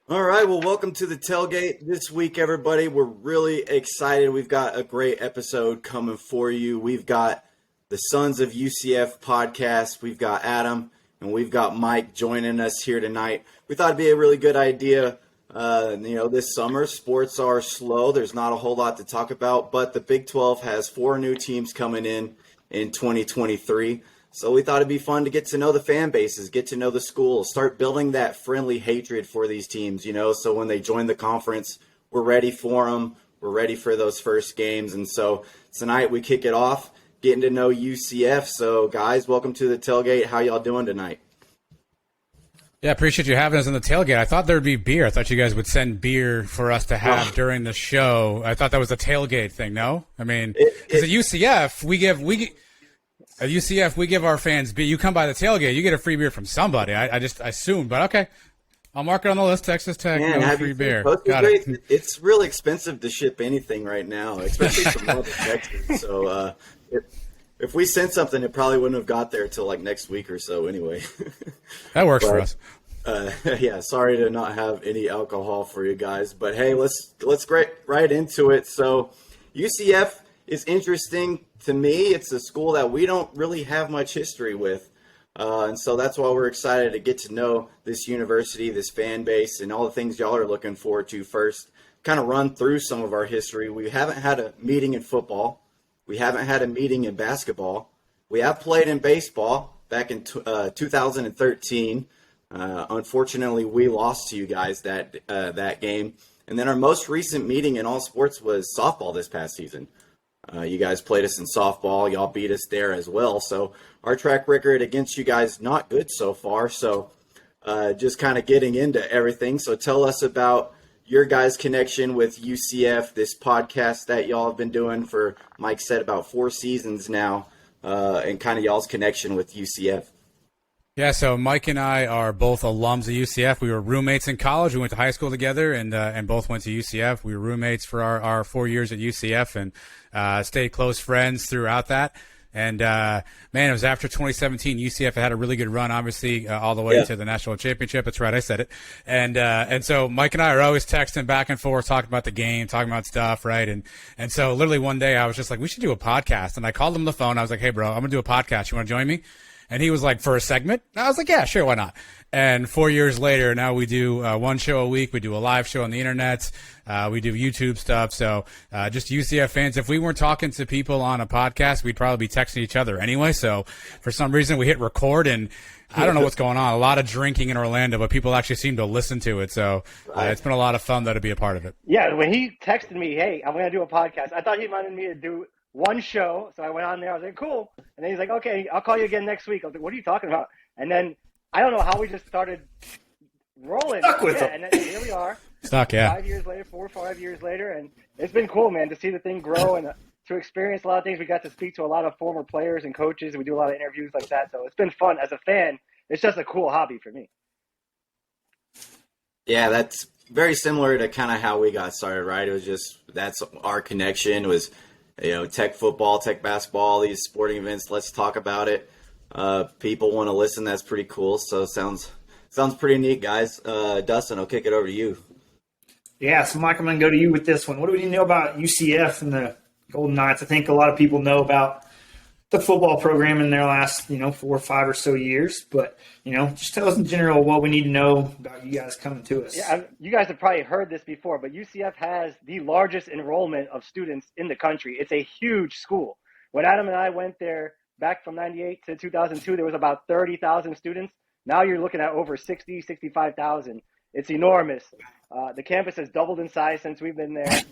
All right, well, welcome to the Tailgate this week, everybody. We're really excited. We've got a great episode coming for you. We've got the Sons of UCF podcast. We've got Adam and we've got Mike joining us here tonight. We thought it'd be a really good idea. This summer sports are slow. There's not a whole lot to talk about, but the Big 12 has 4 new teams coming in 2023. So we thought it'd be fun to get to know the fan bases, get to know the schools, start building that friendly hatred for these teams, so when they join the conference, we're ready for them. We're ready for those first games. And so tonight we kick it off, getting to know UCF. So guys, welcome to the Tailgate. How y'all doing tonight? Yeah, appreciate you having us on the tailgate. I thought there would be beer. I thought you guys would send beer for us to have during the show. I thought that was a tailgate thing. No, I mean, because at UCF we give our fans beer. You come by the tailgate, you get a free beer from somebody. I assumed, but okay, I'll mark it on the list. Texas Tech, free beer. Got it. It's really expensive to ship anything right now, especially from Northern Texas. So if we sent something, it probably wouldn't have got there till like next week or so. Anyway, that works for us. Yeah, sorry to not have any alcohol for you guys, but hey, let's get right into it. So UCF is interesting to me. It's a school that we don't really have much history with. And so that's why we're excited to get to know this university, this fan base, and all the things y'all are looking forward to first. Kind of run through some of our history. We haven't had a meeting in football. We haven't had a meeting in basketball. We have played in baseball back in 2013. Unfortunately, we lost to you guys that game. And then our most recent meeting in all sports was softball this past season. You guys played us in softball. Y'all beat us there as well. So our track record against you guys, not good so far. So just kind of getting into everything. So tell us about your guys' connection with UCF, this podcast that y'all have been doing for, Mike said, about 4 seasons now, and kind of y'all's connection with UCF. Yeah, so Mike and I are both alums of UCF. We were roommates in college. We went to high school together and both went to UCF. We were roommates for our 4 years at UCF and stayed close friends throughout that. And man, it was after 2017. UCF had a really good run, obviously, all the way to the national championship. That's right, I said it. And so Mike and I are always texting back and forth, talking about the game, talking about stuff, right? And so literally one day I was just like, we should do a podcast. And I called him on the phone. I was like, hey, bro, I'm gonna do a podcast. You want to join me? And he was like, for a segment? And I was like, yeah, sure, why not? And 4 years later, now we do one show a week. We do a live show on the internet. We do YouTube stuff. So just UCF fans, if we weren't talking to people on a podcast, we'd probably be texting each other anyway. So for some reason, we hit record, and I don't know what's going on. A lot of drinking in Orlando, but people actually seem to listen to it. So it's been a lot of fun, though, to be a part of it. Yeah, when he texted me, hey, I'm going to do a podcast, I thought he wanted me to do one show. So I went on there. I was like, cool. And then he's like, okay, I'll call you again next week. I was like, what are you talking about? And then I don't know how we just started rolling. Stuck with him. And then here we are. Stuck, yeah. 5 years later, 4 or 5 years later. And it's been cool, man, to see the thing grow and to experience a lot of things. We got to speak to a lot of former players and coaches. We do a lot of interviews like that. So it's been fun. As a fan, it's just a cool hobby for me. Yeah, that's very similar to kind of how we got started, right? It was just, that's our connection was, tech football, tech basketball, these sporting events. Let's talk about it. People want to listen. That's pretty cool. So sounds pretty neat, guys. Dustin, I'll kick it over to you. Yeah, so Mike, I'm going to go to you with this one. What do we know about UCF and the Golden Knights? I think a lot of people know about the football program in their last, 4 or 5 or so years. But, just tell us in general what we need to know about you guys coming to us. Yeah, you guys have probably heard this before, but UCF has the largest enrollment of students in the country. It's a huge school. When Adam and I went there back from 98 to 2002, there was about 30,000 students. Now you're looking at over 60, 65,000. It's enormous. The campus has doubled in size since we've been there.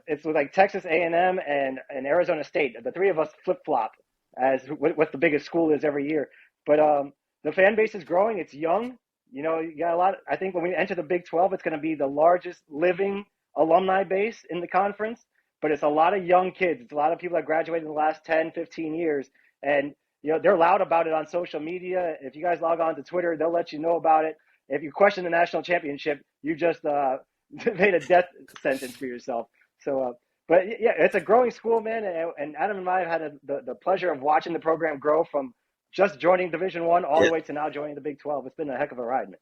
It's like Texas A&M and Arizona State. The three of us flip-flop as what the biggest school is every year. But the fan base is growing. It's young. You got a lot. I think when we enter the Big 12, it's going to be the largest living alumni base in the conference. But it's a lot of young kids. It's a lot of people that graduated in the last 10, 15 years. And, they're loud about it on social media. If you guys log on to Twitter, they'll let you know about it. If you question the national championship, you just made a death sentence for yourself. So, but yeah, it's a growing school, man. And Adam and I have had the pleasure of watching the program grow from just joining Division I all the way to now joining the Big 12. It's been a heck of a ride, man.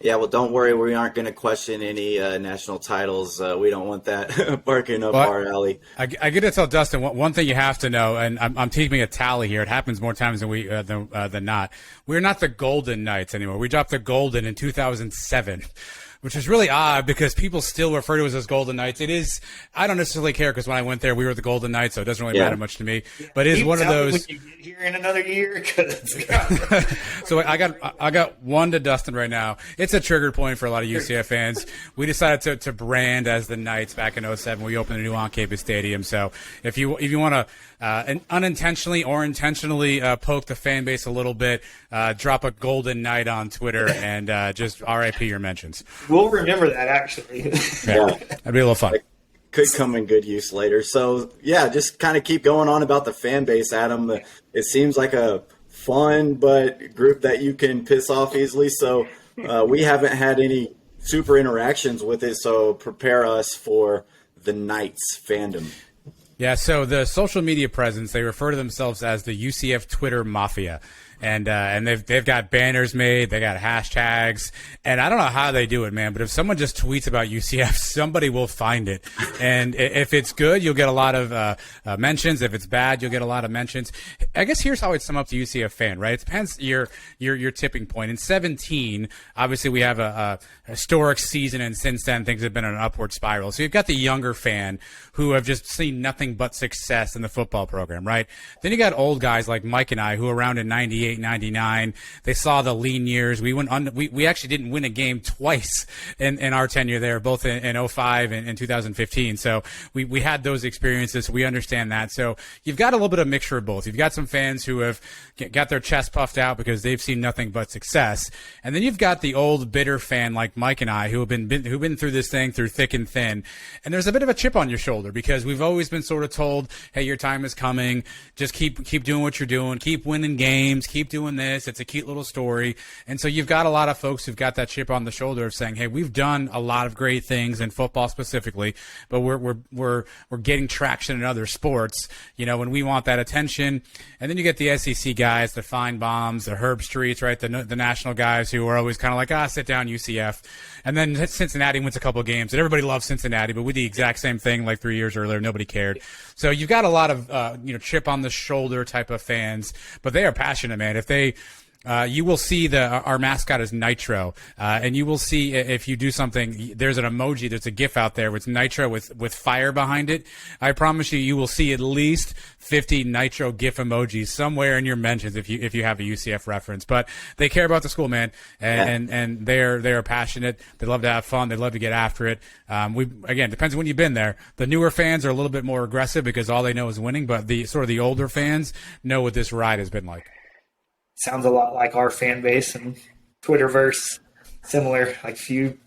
Yeah, well, don't worry. We aren't going to question any national titles. We don't want that barking up Well, our alley. I get to tell Dustin one thing you have to know, and I'm keeping a tally here. It happens more times than not. We're not the Golden Knights anymore. We dropped the Golden in 2007. Which is really odd because people still refer to us as Golden Knights. It is, I don't necessarily care because when I went there, we were the Golden Knights, so it doesn't really matter much to me. But it is one of those. When you get here in another year, So I got one to Dustin right now. It's a trigger point for a lot of UCF fans. We decided to brand as the Knights back in '07. We opened a new on-campus stadium. So if you want to unintentionally or intentionally poke the fan base a little bit, drop a Golden Knight on Twitter and just RIP your mentions. We'll remember that, actually. Yeah, that'd be a little fun. Could come in good use later. So, yeah, just kind of keep going on about the fan base, Adam. It seems like a fun but group that you can piss off easily. So we haven't had any super interactions with it, so prepare us for the Knights fandom. Yeah, so the social media presence, they refer to themselves as the UCF Twitter Mafia. And they've got banners made, they got hashtags, and I don't know how they do it, man, but if someone just tweets about UCF, somebody will find it. And if it's good, you'll get a lot of mentions. If it's bad, you'll get a lot of mentions. I guess here's how I'd sum up the UCF fan, right? It depends your tipping point. In 17, obviously we have a historic season, and since then things have been on an upward spiral. So you've got the younger fan who have just seen nothing but success in the football program, right? Then you got old guys like Mike and I who were around in 98, 99. They saw the lean years. We actually didn't win a game twice in our tenure there, both in 05 and in 2015. So we had those experiences. We understand that. So you've got a little bit of mixture of both. You've got some fans who have got their chest puffed out because they've seen nothing but success. And then you've got the old bitter fan like Mike and I who've been through this thing through thick and thin. And there's a bit of a chip on your shoulder because we've always been sort of told, hey, your time is coming. Just keep doing what you're doing. Keep winning games. Keep doing this. It's a cute little story. And so you've got a lot of folks who've got that chip on the shoulder of saying, hey, we've done a lot of great things in football specifically, but we're getting traction in other sports, and we want that attention. And then you get the SEC guys, the Fine Bombs, the Herb Streets, right? The national guys who are always kind of like, sit down, UCF. And then Cincinnati wins a couple of games, and everybody loves Cincinnati, but we did the exact same thing like 3 years earlier. Nobody cared. So you've got a lot of chip on the shoulder type of fans, but they are passionate, man. If they you will see our mascot is Nitro, and you will see if you do something. There's an emoji, there's a GIF out there with Nitro with fire behind it. I promise you will see at least 50 Nitro GIF emojis somewhere in your mentions if you have a UCF reference. But they care about the school, man, and they are passionate. They love to have fun. They love to get after it. Again, depends on when you've been there. The newer fans are a little bit more aggressive because all they know is winning, but the older fans know what this ride has been like. Sounds a lot like our fan base and Twitterverse, similar. Like if you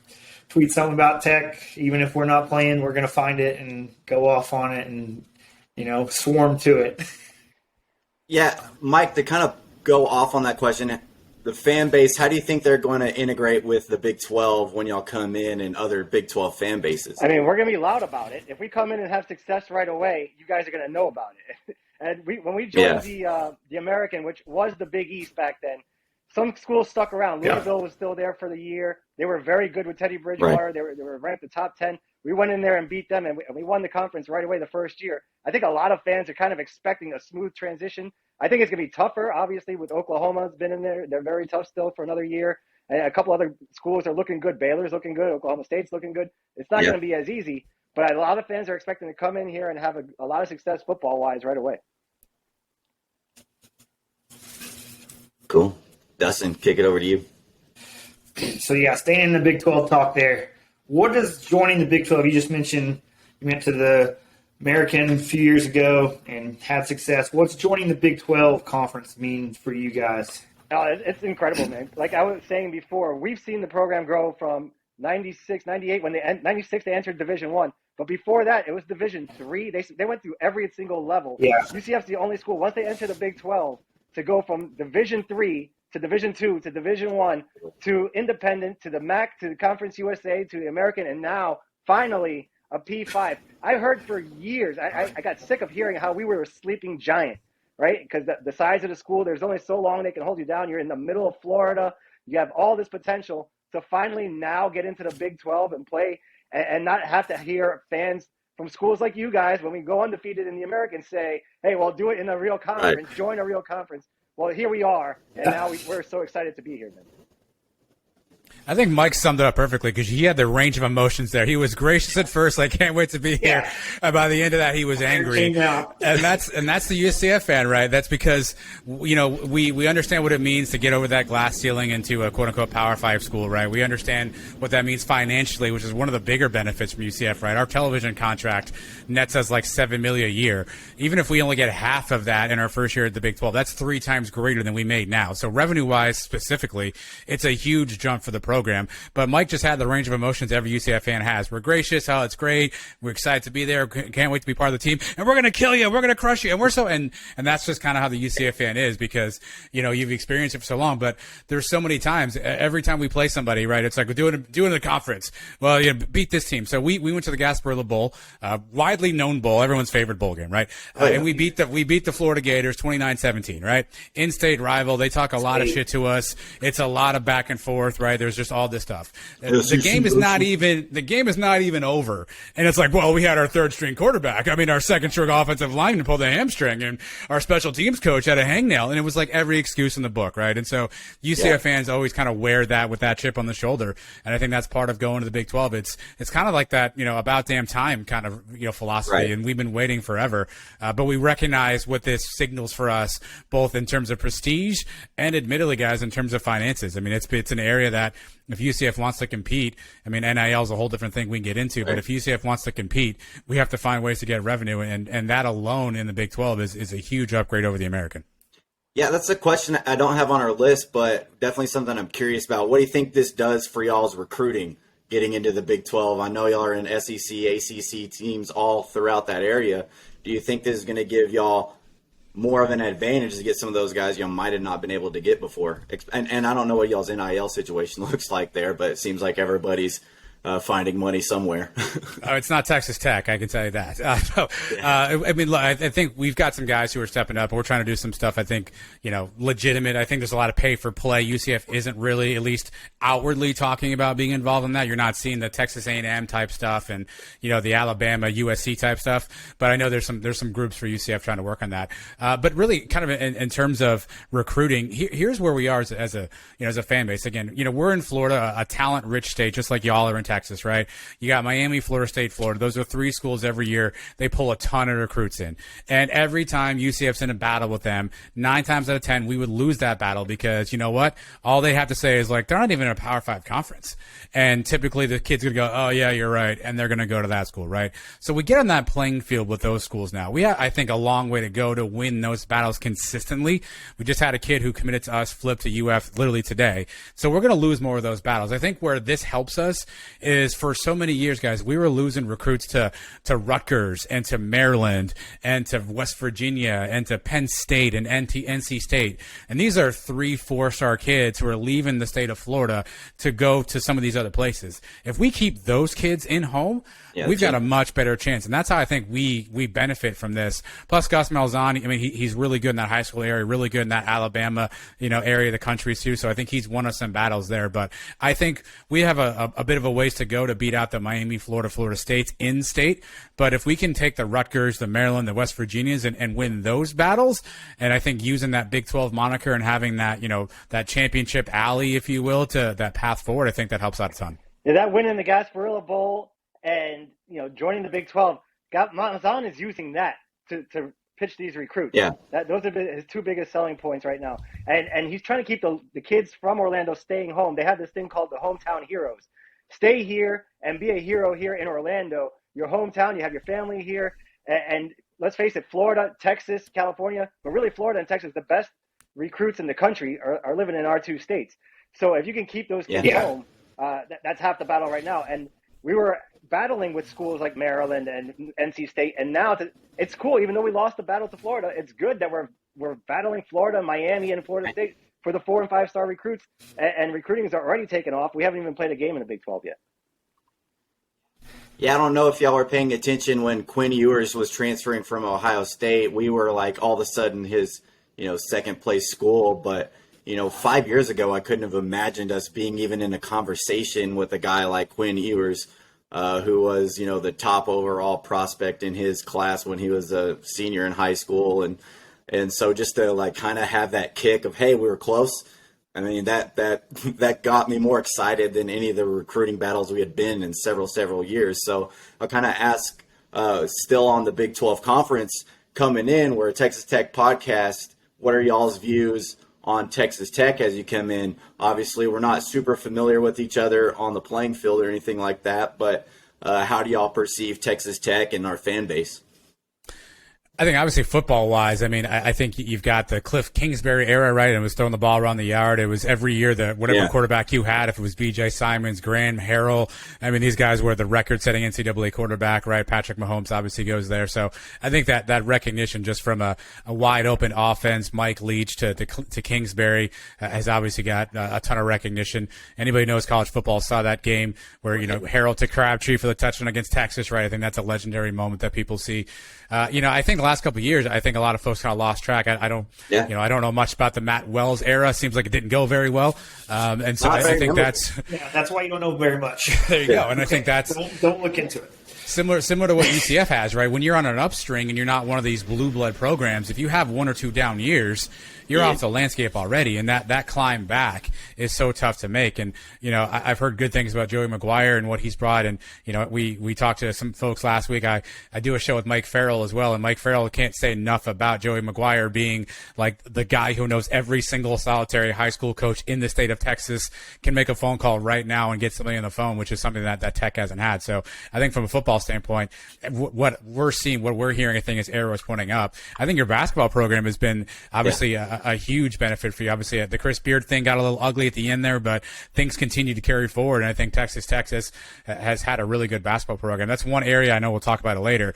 tweet something about Tech, even if we're not playing, we're going to find it and go off on it and, swarm to it. Yeah, Mike, to kind of go off on that question, the fan base, how do you think they're going to integrate with the Big 12 when y'all come in and other Big 12 fan bases? I mean, we're going to be loud about it. If we come in and have success right away, you guys are going to know about it. And when we joined the American, which was the Big East back then, some schools stuck around. Louisville was still there for the year. They were very good with Teddy Bridgewater. Right. They were ranked the top 10. We went in there and beat them, and we won the conference right away the first year. I think a lot of fans are kind of expecting a smooth transition. I think it's going to be tougher, obviously, with Oklahoma's been in there. They're very tough still for another year. And a couple other schools are looking good. Baylor's looking good. Oklahoma State's looking good. It's not going to be as easy. But a lot of fans are expecting to come in here and have a lot of success football-wise right away. Cool. Dustin, kick it over to you. So, staying in the Big 12 talk there, what does joining the Big 12, you just mentioned you went to the American a few years ago and had success. What's joining the Big 12 conference mean for you guys? Oh, it's incredible, man. Like I was saying before, we've seen the program grow from 96, 98, 96 they entered Division I. But before that, it was Division III. They went through every single level. Yeah. UCF's the only school, once they enter the Big 12, to go from Division III to Division II to Division I to independent to the MAC to the Conference USA to the American, and now finally a P5. I heard for years, I got sick of hearing how we were a sleeping giant, right? Because the size of the school, there's only so long they can hold you down. You're in the middle of Florida. You have all this potential. to finally now get into the Big 12 and play and not have to hear fans from schools like you guys, when we go undefeated in the American, say, hey, well, do it in a real conference, join a real conference. Well, here we are, and now we're so excited to be here, man. I think Mike summed it up perfectly because he had the range of emotions there. He was gracious at first, like can't wait to be here. And by the end of that, he was angry. And that's the UCF fan, right? That's because we understand what it means to get over that glass ceiling into a quote unquote Power 5 school, right? We understand what that means financially, which is one of the bigger benefits from UCF, right? Our television contract nets us like $7 million a year. Even if we only get half of that in our first year at the Big 12, that's 3 times greater than we made now. So revenue wise, specifically, it's a huge jump for the program. But Mike just had the range of emotions every UCF fan has. We're gracious. Oh, it's great. We're excited to be there. Can't wait to be part of the team. And we're going to kill you. We're going to crush you. And we're so, and that's just kind of how the UCF fan is because, you've experienced it for so long, but there's so many times, every time we play somebody, right? It's like we're doing the conference. Well, beat this team. So we went to the Gasparilla Bowl, widely known bowl, everyone's favorite bowl game, right? And we beat the Florida Gators 29-17, right? In-state rival. They talk a lot of shit to us. It's a lot of back and forth, right? There's just all this stuff. The game is not even over. And it's like, well, we had our third string quarterback. I mean, our second string offensive lineman pulled a hamstring and our special teams coach had a hangnail. And it was like every excuse in the book, right? And so UCF fans always kind of wear that with that chip on the shoulder. And I think that's part of going to the Big 12. It's kind of like that, about damn time kind of, philosophy. Right. And we've been waiting forever. But we recognize what this signals for us, both in terms of prestige and admittedly, guys, in terms of finances. I mean, it's an area that if UCF wants to compete, I mean, NIL is a whole different thing we can get into, but if UCF wants to compete, we have to find ways to get revenue, and that alone in the Big 12 is a huge upgrade over the American. Yeah, that's a question I don't have on our list, but definitely something I'm curious about. What do you think this does for y'all's recruiting getting into the Big 12? I know y'all are in SEC, ACC teams all throughout that area. Do you think this is going to give y'all more of an advantage to get some of those guys y'all might have not been able to get before? And I don't know what y'all's NIL situation looks like there, but it seems like everybody's finding money somewhere. Oh, it's not Texas Tech, I can tell you that. I mean, I think we've got some guys who are stepping up. We're trying to do some stuff, I think, legitimate. I think there's a lot of pay for play. UCF isn't really, at least outwardly, talking about being involved in that. You're not seeing the Texas A&M type stuff and, the Alabama, USC type stuff. But I know there's some groups for UCF trying to work on that. But really, kind of in terms of recruiting, here's where we are as a fan base. Again, we're in Florida, a talent-rich state, just like y'all are in Texas, right? You got Miami, Florida State, Florida. Those are 3 schools every year. They pull a ton of recruits in. And every time UCF's in a battle with them, 9 times out of 10, we would lose that battle because, you know what? All they have to say is like, they're not even in a Power 5 conference. And typically the kid's going to go, oh, yeah, you're right. And they're going to go to that school, right? So we get on that playing field with those schools now. We have, I think, a long way to go to win those battles consistently. We just had a kid who committed to us flip to UF literally today. So we're going to lose more of those battles. I think where this helps us is for so many years, guys, we were losing recruits to Rutgers and to Maryland and to West Virginia and to Penn State and NC State. And these are 3-4-star kids who are leaving the state of Florida to go to some of these other places. If we keep those kids in home, we've got a much better chance. And that's how I think we benefit from this. Plus Gus Malzahn, I mean, he's really good in that high school area, really good in that Alabama, area of the country too. So I think he's won us some battles there. But I think we have a bit of a ways to go to beat out the Miami, Florida States in state. But if we can take the Rutgers, the Maryland, the West Virginias and win those battles, and I think using that Big 12 moniker and having that, that championship alley, if you will, to that path forward, I think that helps out a ton. Yeah, that win in the Gasparilla Bowl and, joining the Big 12, Malzahn is using that to pitch these recruits. Yeah. Those are his 2 biggest selling points right now. And he's trying to keep the kids from Orlando staying home. They have this thing called the hometown heroes. Stay here and be a hero here in Orlando, your hometown. You have your family here. And let's face it, Florida, Texas, California, but really Florida and Texas, the best recruits in the country are living in our 2 states. So if you can keep those kids home, that's half the battle right now. And we were battling with schools like Maryland and NC State. And now it's cool. Even though we lost the battle to Florida, it's good that we're battling Florida, Miami, and Florida State for the 4- and 5-star recruits. And recruiting is already taken off. We haven't even played a game in the Big 12 yet. Yeah, I don't know if y'all were paying attention when Quinn Ewers was transferring from Ohio State. We were like all of a sudden his, second place school. But, 5 years ago, I couldn't have imagined us being even in a conversation with a guy like Quinn Ewers, who was, the top overall prospect in his class when he was a senior in high school. And so just to like kind of have that kick of, hey, we were close. I mean, that got me more excited than any of the recruiting battles we had been in several years. So I'll kind of ask, still on the Big 12 conference coming in, we're a Texas Tech podcast. What are y'all's views on Texas Tech as you come in? Obviously, we're not super familiar with each other on the playing field or anything like that, but how do y'all perceive Texas Tech and our fan base? I think obviously football-wise, I think you've got the Cliff Kingsbury era, right? And it was throwing the ball around the yard. It was every year that whatever quarterback you had, if it was B.J. Simons, Graham, Harrell, these guys were the record-setting NCAA quarterback, right? Patrick Mahomes obviously goes there. So I think that recognition just from a wide-open offense, Mike Leach to Kingsbury has obviously got a ton of recognition. Anybody who knows college football saw that game where, Harrell to Crabtree for the touchdown against Texas, right? I think that's a legendary moment that people see. I think the last couple of years, I think a lot of folks kind of lost track. I don't know much about the Matt Wells era. Seems like it didn't go very well. And so I think that's why you don't know very much. There you go. And I think that's don't look into it. Similar to what UCF has, right? When you're on an upstring and you're not one of these blue blood programs, if you have one or two down years, you're off the landscape already, and that climb back is so tough to make. And I've heard good things about Joey McGuire and what he's brought. And we talked to some folks last week. I do a show with Mike Farrell as well, and Mike Farrell can't say enough about Joey McGuire being like the guy who knows every single solitary high school coach in the state of Texas, can make a phone call right now and get somebody on the phone, which is something that Tech hasn't had. So I think from a football standpoint, what we're seeing, what we're hearing, I think is arrows pointing up. I think your basketball program has been obviously a huge benefit for you. Obviously, the Chris Beard thing got a little ugly at the end there, but things continue to carry forward. And I think Texas has had a really good basketball program. That's one area I know we'll talk about it later.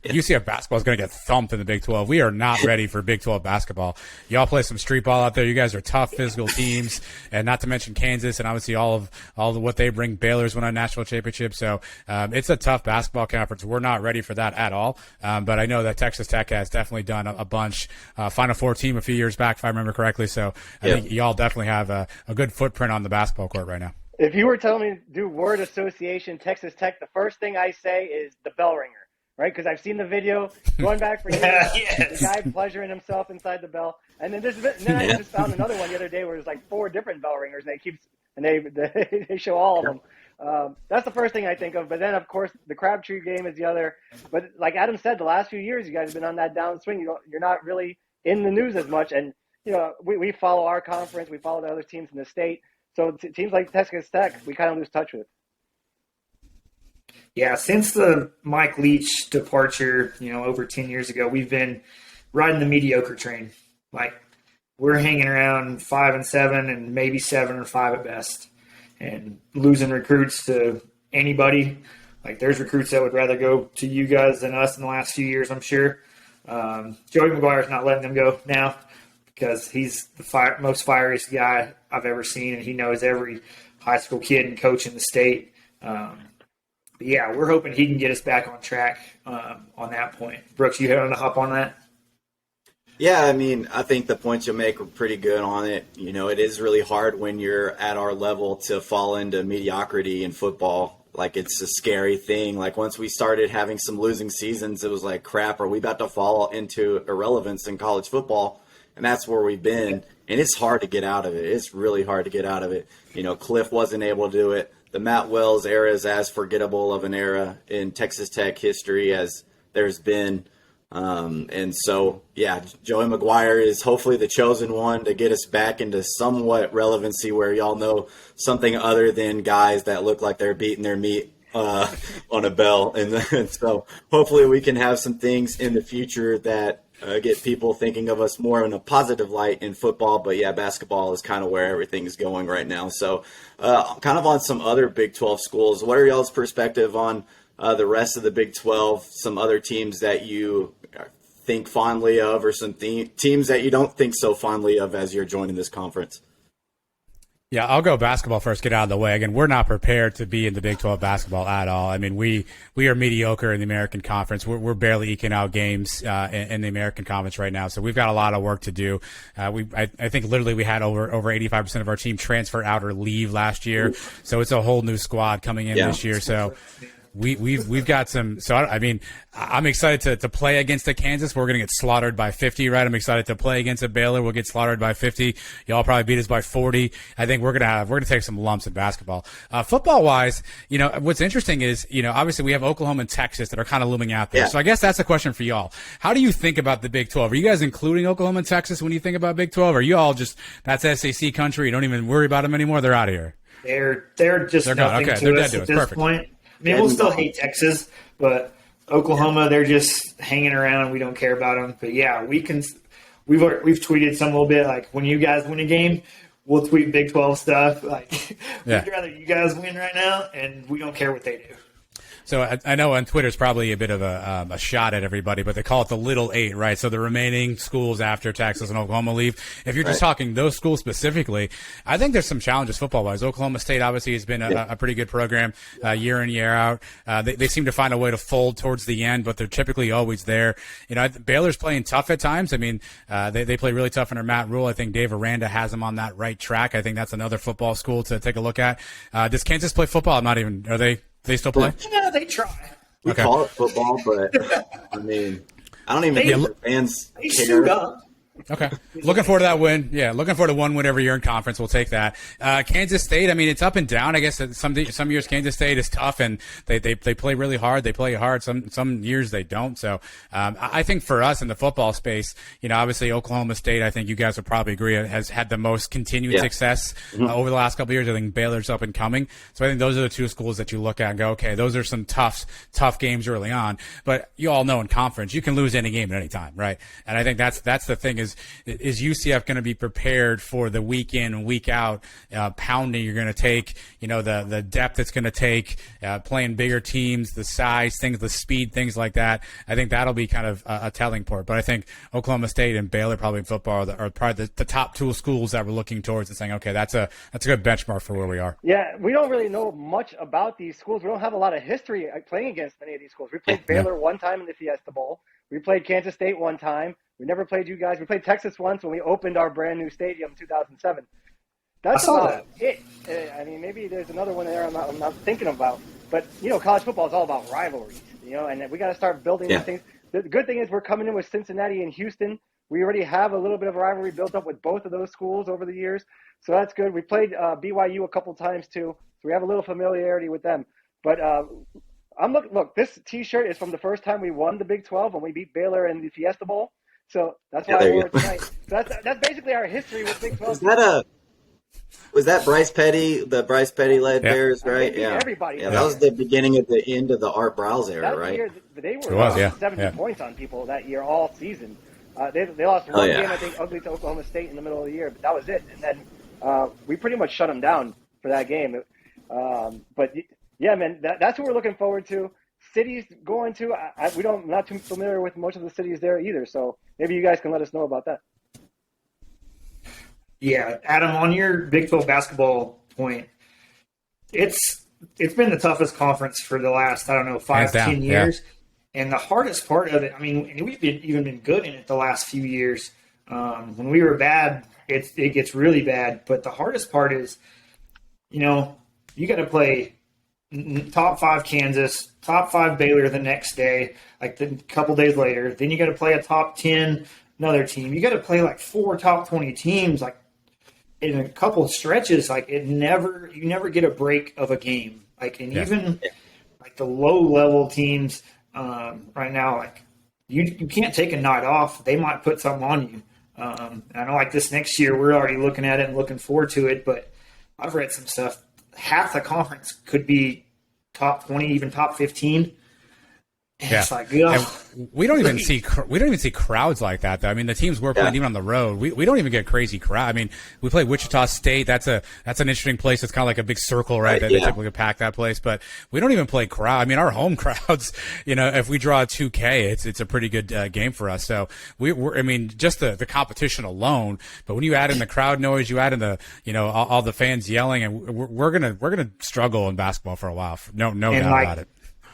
UCF basketball is going to get thumped in the Big 12. We are not ready for Big 12 basketball. Y'all play some street ball out there. You guys are tough physical teams, and not to mention Kansas and obviously all of what they bring. Baylor's won a national championship. So it's a tough basketball conference. We're not ready for that at all. But I know that Texas Tech has definitely done a bunch. Final Four team a few years back, if I remember correctly. So I think y'all definitely have a good footprint on the basketball court right now. If you were telling me to do word association Texas Tech, the first thing I say is the bell ringer, right? Because I've seen the video going back for years. The guy pleasuring himself inside the bell. And then I just found another one the other day where there's like 4 different bell ringers, and they show all of them. That's the first thing I think of. But then, of course, the Crabtree game is the other. But like Adam said, the last few years, you guys have been on that downswing. You're not really in the news as much. And, we follow our conference. We follow the other teams in the state. So teams like Texas Tech, we kind of lose touch with. Yeah, since the Mike Leach departure, over 10 years ago, we've been riding the mediocre train. Like, we're hanging around 5-7 and maybe 7 or 5 at best, and losing recruits to anybody. Like, there's recruits that would rather go to you guys than us in the last few years, I'm sure. Joey McGuire's not letting them go now because he's the most fieriest guy I've ever seen, and he knows every high school kid and coach in the state. But yeah, we're hoping he can get us back on track on that point. Brooks, you want to hop on that? Yeah, I think the points you make are pretty good on it. It is really hard when you're at our level to fall into mediocrity in football. Like, it's a scary thing. Like, once we started having some losing seasons, it was like, crap, are we about to fall into irrelevance in college football? And that's where we've been. And it's hard to get out of it. It's really hard to get out of it. Cliff wasn't able to do it. The Matt Wells era is as forgettable of an era in Texas Tech history as there's been. And so, yeah, Joey McGuire is hopefully the chosen one to get us back into somewhat relevancy where y'all know something other than guys that look like they're beating their meat on a bell. And so hopefully we can have some things in the future that get people thinking of us more in a positive light in football. But, yeah, basketball is kind of where everything's going right now. So kind of on some other Big 12 schools, what are y'all's perspective on the rest of the Big 12, some other teams that you think fondly of or some teams that you don't think so fondly of as you're joining this conference? Yeah, I'll go basketball first, get out of the way. Again, we're not prepared to be in the Big 12 basketball at all. I mean, we are mediocre in the American Conference. We're barely eking out games in the American Conference right now. So we've got a lot of work to do. I think literally we had over 85% of our team transfer out or leave last year. So it's a whole new squad coming in this year. So we've got some. So I mean, I'm excited to play against a Kansas. We're going to get slaughtered by 50, right? I'm excited to play against a Baylor. We'll get slaughtered by 50. Y'all probably beat us by 40. I think we're going to take some lumps in basketball. Football wise, what's interesting is, obviously we have Oklahoma and Texas that are kind of looming out there. Yeah. So I guess that's a question for y'all. How do you think about the Big 12? Are you guys including Oklahoma and Texas when you think about Big 12? Or are you all just, that's SEC country, you don't even worry about them anymore? They're out of here. They're just nothing to us at this point. I mean, we'll still hate Texas, but Oklahoma, they're just hanging around. We don't care about them. But yeah, we've tweeted some a little bit. Like, when you guys win a game, we'll tweet Big 12 stuff. Like, we'd rather you guys win right now, and we don't care what they do. So I know on Twitter it's probably a bit of a shot at everybody, but they call it the Little Eight, right? So the remaining schools after Texas and Oklahoma leave. If you're just talking those schools specifically, I think there's some challenges football-wise. Oklahoma State obviously has been a pretty good program year in, year out. They seem to find a way to fold towards the end, but they're typically always there. Baylor's playing tough at times. I mean, they play really tough under Matt Rule. I think Dave Aranda has them on that right track. I think that's another football school to take a look at. Does Kansas play football? Are they still play? Yeah, they try. We call it football, but I mean, I don't even think the fans care. Okay. Looking forward to that win. Yeah, looking forward to one win every year in conference. We'll take that. Kansas State, I mean, it's up and down. I guess some years Kansas State is tough and they play really hard. They play hard. Some years they don't. So I think for us in the football space, obviously Oklahoma State, I think you guys would probably agree, has had the most continued success over the last couple of years. I think Baylor's up and coming. So I think those are the two schools that you look at and go, okay, those are some tough games early on. But you all know in conference, you can lose any game at any time, right? And I think that's the thing is UCF going to be prepared for the week in and week out pounding you're going to take, the depth it's going to take, playing bigger teams, the size, the speed, things like that. I think that'll be kind of a telling part. But I think Oklahoma State and Baylor probably in football are probably the top two schools that we're looking towards and saying, okay, that's a good benchmark for where we are. Yeah, we don't really know much about these schools. We don't have a lot of history playing against any of these schools. We played Baylor one time in the Fiesta Bowl. We played Kansas State one time. We never played you guys. We played Texas once when we opened our brand new stadium in 2007. That's about it. I mean, maybe there's another one there I'm not thinking about. But, college football is all about rivalries, and we got to start building these things. The good thing is we're coming in with Cincinnati and Houston. We already have a little bit of a rivalry built up with both of those schools over the years. So that's good. We played BYU a couple times too. So we have a little familiarity with them. But look, this T-shirt is from the first time we won the Big 12 when we beat Baylor in the Fiesta Bowl. So that's why I wore it tonight. So that's basically our history with Big 12. Was that Bryce Petty, the Bryce Petty led Bears, right? Yeah. Everybody. Yeah, that was the beginning of the end of the Art Browse era, right? Year, they were 70 points on people that year, all season. They lost one game, I think, ugly to Oklahoma State in the middle of the year, but that was it. And then we pretty much shut them down for that game. But yeah, man, that's what we're looking forward to. Cities going to, I'm not too familiar with most of the cities there either, so maybe you guys can let us know about that. Yeah, Adam, on your Big 12 basketball point, it's been the toughest conference for the last, 5-10 years. Yeah. And the hardest part of it, I mean, and we've even been good in it the last few years. When we were bad, it gets really bad. But the hardest part is, you got to play top 5 Kansas, top 5 Baylor the next day, like a couple days later. Then you got to play a top 10 another team. You got to play like 4 top 20 teams, like in a couple of stretches. Like you never get a break of a game. Like, and even like the low level teams right now, like you can't take a night off. They might put something on you. I know like this next year, we're already looking at it and looking forward to it, but I've read some stuff. Half the conference could be top 20, even top 15. And Yeah. it's like, ugh. And we don't even see crowds like that though. I mean, the teams we're playing even on the road, we don't even get crazy crowd. I mean, we play Wichita State. That's an interesting place. It's kind of like a big circle, right? They typically pack that place, but we don't even play crowd. I mean, our home crowds, if we draw a 2K, it's a pretty good game for us. So I mean, just the competition alone. But when you add in the crowd noise, you add in the all the fans yelling, and we're gonna struggle in basketball for a while. No doubt about it.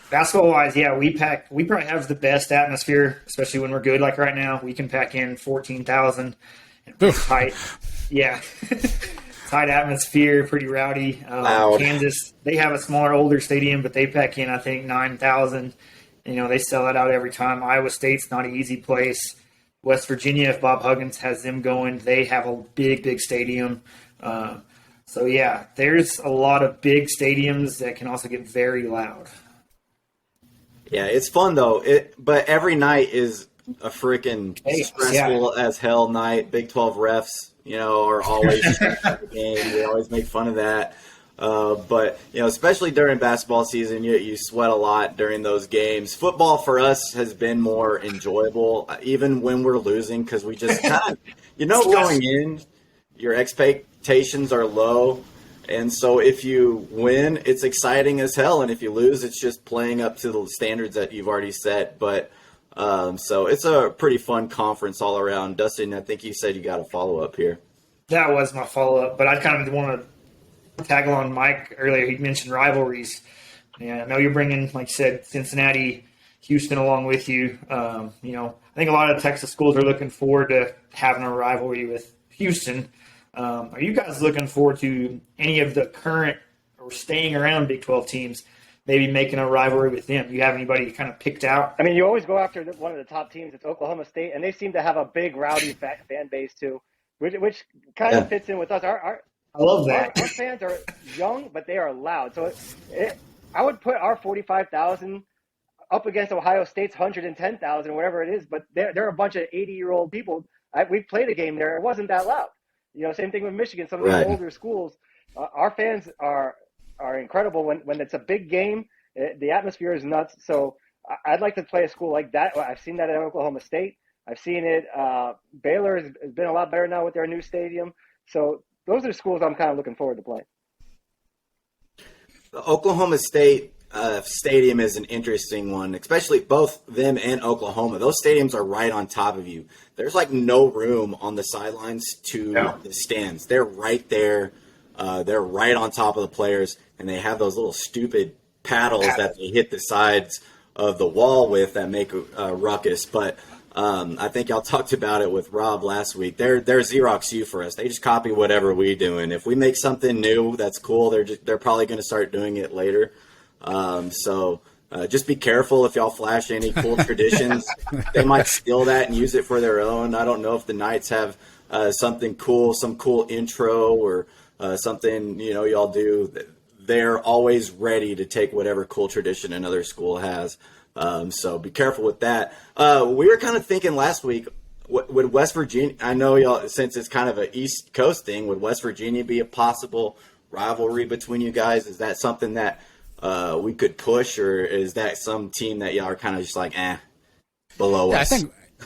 Basketball-wise, yeah, we probably have the best atmosphere, especially when we're good like right now. We can pack in 14,000 and tight. Yeah. Tight atmosphere, pretty rowdy. Kansas, they have a smaller, older stadium, but they pack in, I think, 9,000. They sell that out every time. Iowa State's not an easy place. West Virginia, if Bob Huggins has them going, they have a big, big stadium. So, yeah, there's a lot of big stadiums that can also get very loud. Yeah, it's fun though. But every night is a freaking stressful as hell night. Big 12 refs, are always the game. We always make fun of that. But especially during basketball season, you sweat a lot during those games. Football for us has been more enjoyable, even when we're losing, because we just kind of, going in, your expectations are low. And so if you win, it's exciting as hell. And if you lose, it's just playing up to the standards that you've already set. But so it's a pretty fun conference all around. Dustin, I think you said you got a follow-up here. That was my follow-up. But I kind of want to tag along Mike earlier. He mentioned rivalries. Yeah, I know you're bringing, like you said, Cincinnati, Houston along with you. I think a lot of Texas schools are looking forward to having a rivalry with Houston. Are you guys looking forward to any of the current or staying around Big 12 teams, maybe making a rivalry with them? Do you have anybody kind of picked out? I mean, you always go after one of the top teams. It's Oklahoma State, and they seem to have a big, rowdy fan base too, which kind of fits in with us. I love that. Our fans are young, but they are loud. So I would put our 45,000 up against Ohio State's 110,000, whatever it is. But they're a bunch of 80-year-old people. We've played a game there. It wasn't that loud. Same thing with Michigan. Some of the older schools, our fans are incredible when it's a big game. The atmosphere is nuts. So I'd like to play a school like that. I've seen that at Oklahoma State. I've seen it. Baylor has been a lot better now with their new stadium. So those are schools I'm kind of looking forward to playing. The Oklahoma State stadium is an interesting one, especially both them and Oklahoma. Those stadiums are right on top of you. There's like no room on the sidelines to the stands. They're right there. They're right on top of the players, and they have those little stupid paddles that they hit the sides of the wall with that make a ruckus. But I think y'all talked about it with Rob last week. They're Xerox U for us. They just copy whatever we do, and if we make something new that's cool, they're probably going to start doing it later. So just be careful if y'all flash any cool traditions. They might steal that and use it for their own. I don't know if the Knights have something cool, some cool intro or something y'all do. They're always ready to take whatever cool tradition another school has. So be careful with that. We were kind of thinking last week, would West Virginia, I know y'all, since it's kind of an East Coast thing, would West Virginia be a possible rivalry between you guys? Is that something that we could push, or is that some team that y'all are kind of just like, below us?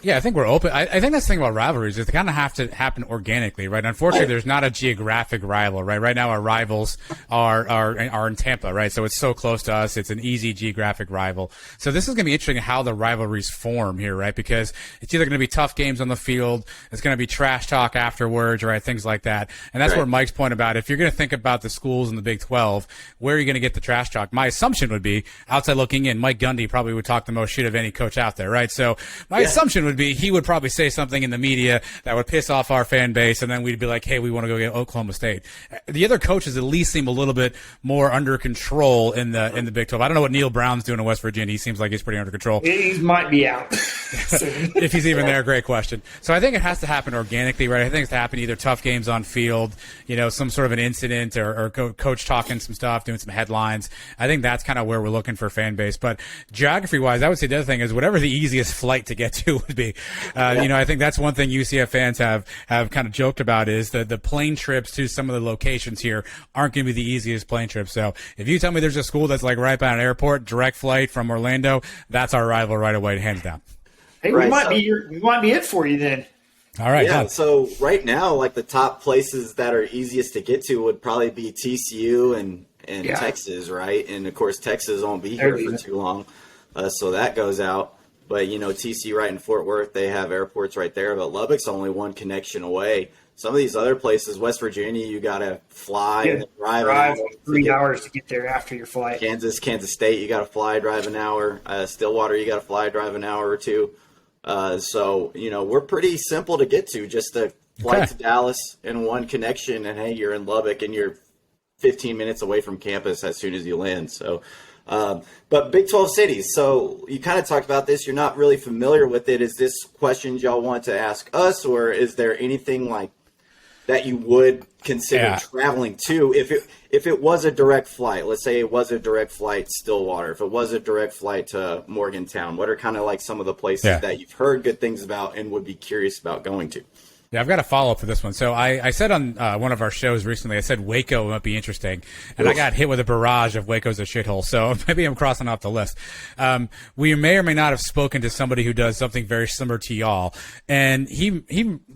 I think we're open. I think that's the thing about rivalries is they kind of have to happen organically, right? Unfortunately, there's not a geographic rival, right? Right now, our rivals are in Tampa, right? So it's so close to us. It's an easy geographic rival. So this is going to be interesting how the rivalries form here, right? Because it's either going to be tough games on the field, it's going to be trash talk afterwards, right? Things like that. And that's where Mike's point about if you're going to think about the schools in the Big 12, where are you going to get the trash talk? My assumption would be, outside looking in, Mike Gundy probably would talk the most shit of any coach out there, right? So my assumption would be he would probably say something in the media that would piss off our fan base, and then we'd be like, hey, we want to go get Oklahoma State. The other coaches at least seem a little bit more under control in the Big 12. I don't know what Neil Brown's doing in West Virginia. He seems like he's pretty under control. He might be out. If he's even there, great question. So I think it has to happen organically, right? I think it's to happen either tough games on field, some sort of an incident or coach talking some stuff, doing some headlines. I think that's kind of where we're looking for fan base. But geography-wise, I would say the other thing is whatever the easiest flight to get to to be. I think that's one thing UCF fans have kind of joked about is that the plane trips to some of the locations here aren't going to be the easiest plane trips. So if you tell me there's a school that's like right by an airport, direct flight from Orlando, that's our rival right away, hands down. Hey, we might be it for you then. All right. Yeah. So right now, like the top places that are easiest to get to would probably be TCU and Texas, right? And of course, Texas won't be here for too long, so that goes out. But TCU right in Fort Worth, they have airports right there. But Lubbock's only one connection away. Some of these other places, West Virginia, you got to fly and drive 3 hours to get there after your flight. Kansas State, you got to fly, drive an hour. Stillwater, you got to fly, drive an hour or two. So we're pretty simple to get to. Just a flight to Dallas and one connection, and hey, you're in Lubbock and you're 15 minutes away from campus as soon as you land. So, but Big 12 cities. So you kind of talked about this. You're not really familiar with it. Is this questions y'all want to ask us, or is there anything like that you would consider traveling to if it was a direct flight? Let's say it was a direct flight Stillwater. If it was a direct flight to Morgantown, what are kind of like some of the places that you've heard good things about and would be curious about going to? Yeah, I've got a follow-up for this one. So I said on one of our shows recently, I said Waco might be interesting, and I got hit with a barrage of Waco's a shithole, so maybe I'm crossing off the list. We may or may not have spoken to somebody who does something very similar to y'all, and he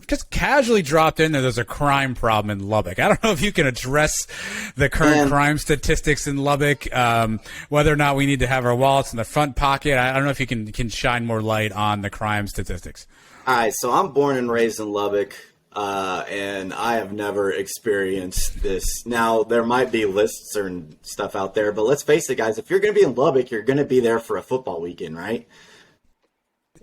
just casually dropped in that there's a crime problem in Lubbock. I don't know if you can address the current crime statistics in Lubbock, whether or not we need to have our wallets in the front pocket. I don't know if you can shine more light on the crime statistics. All right, so I'm born and raised in Lubbock, and I have never experienced this. Now, there might be lists or stuff out there, but let's face it, guys, if you're going to be in Lubbock, you're going to be there for a football weekend, right?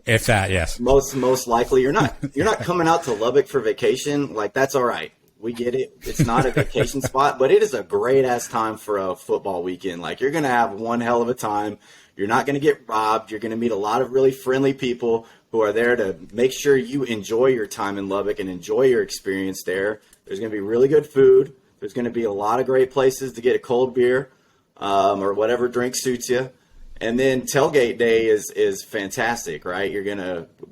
If that, yes. Most likely. You're not coming out to Lubbock for vacation. Like, that's all right. We get it. It's not a vacation spot, but it is a great-ass time for a football weekend. Like, you're going to have one hell of a time. You're not going to get robbed. You're going to meet a lot of really friendly people who are there to make sure you enjoy your time in Lubbock and enjoy your experience there. There's going to be really good food. There's going to be a lot of great places to get a cold beer or whatever drink suits you. And then tailgate day is fantastic, right?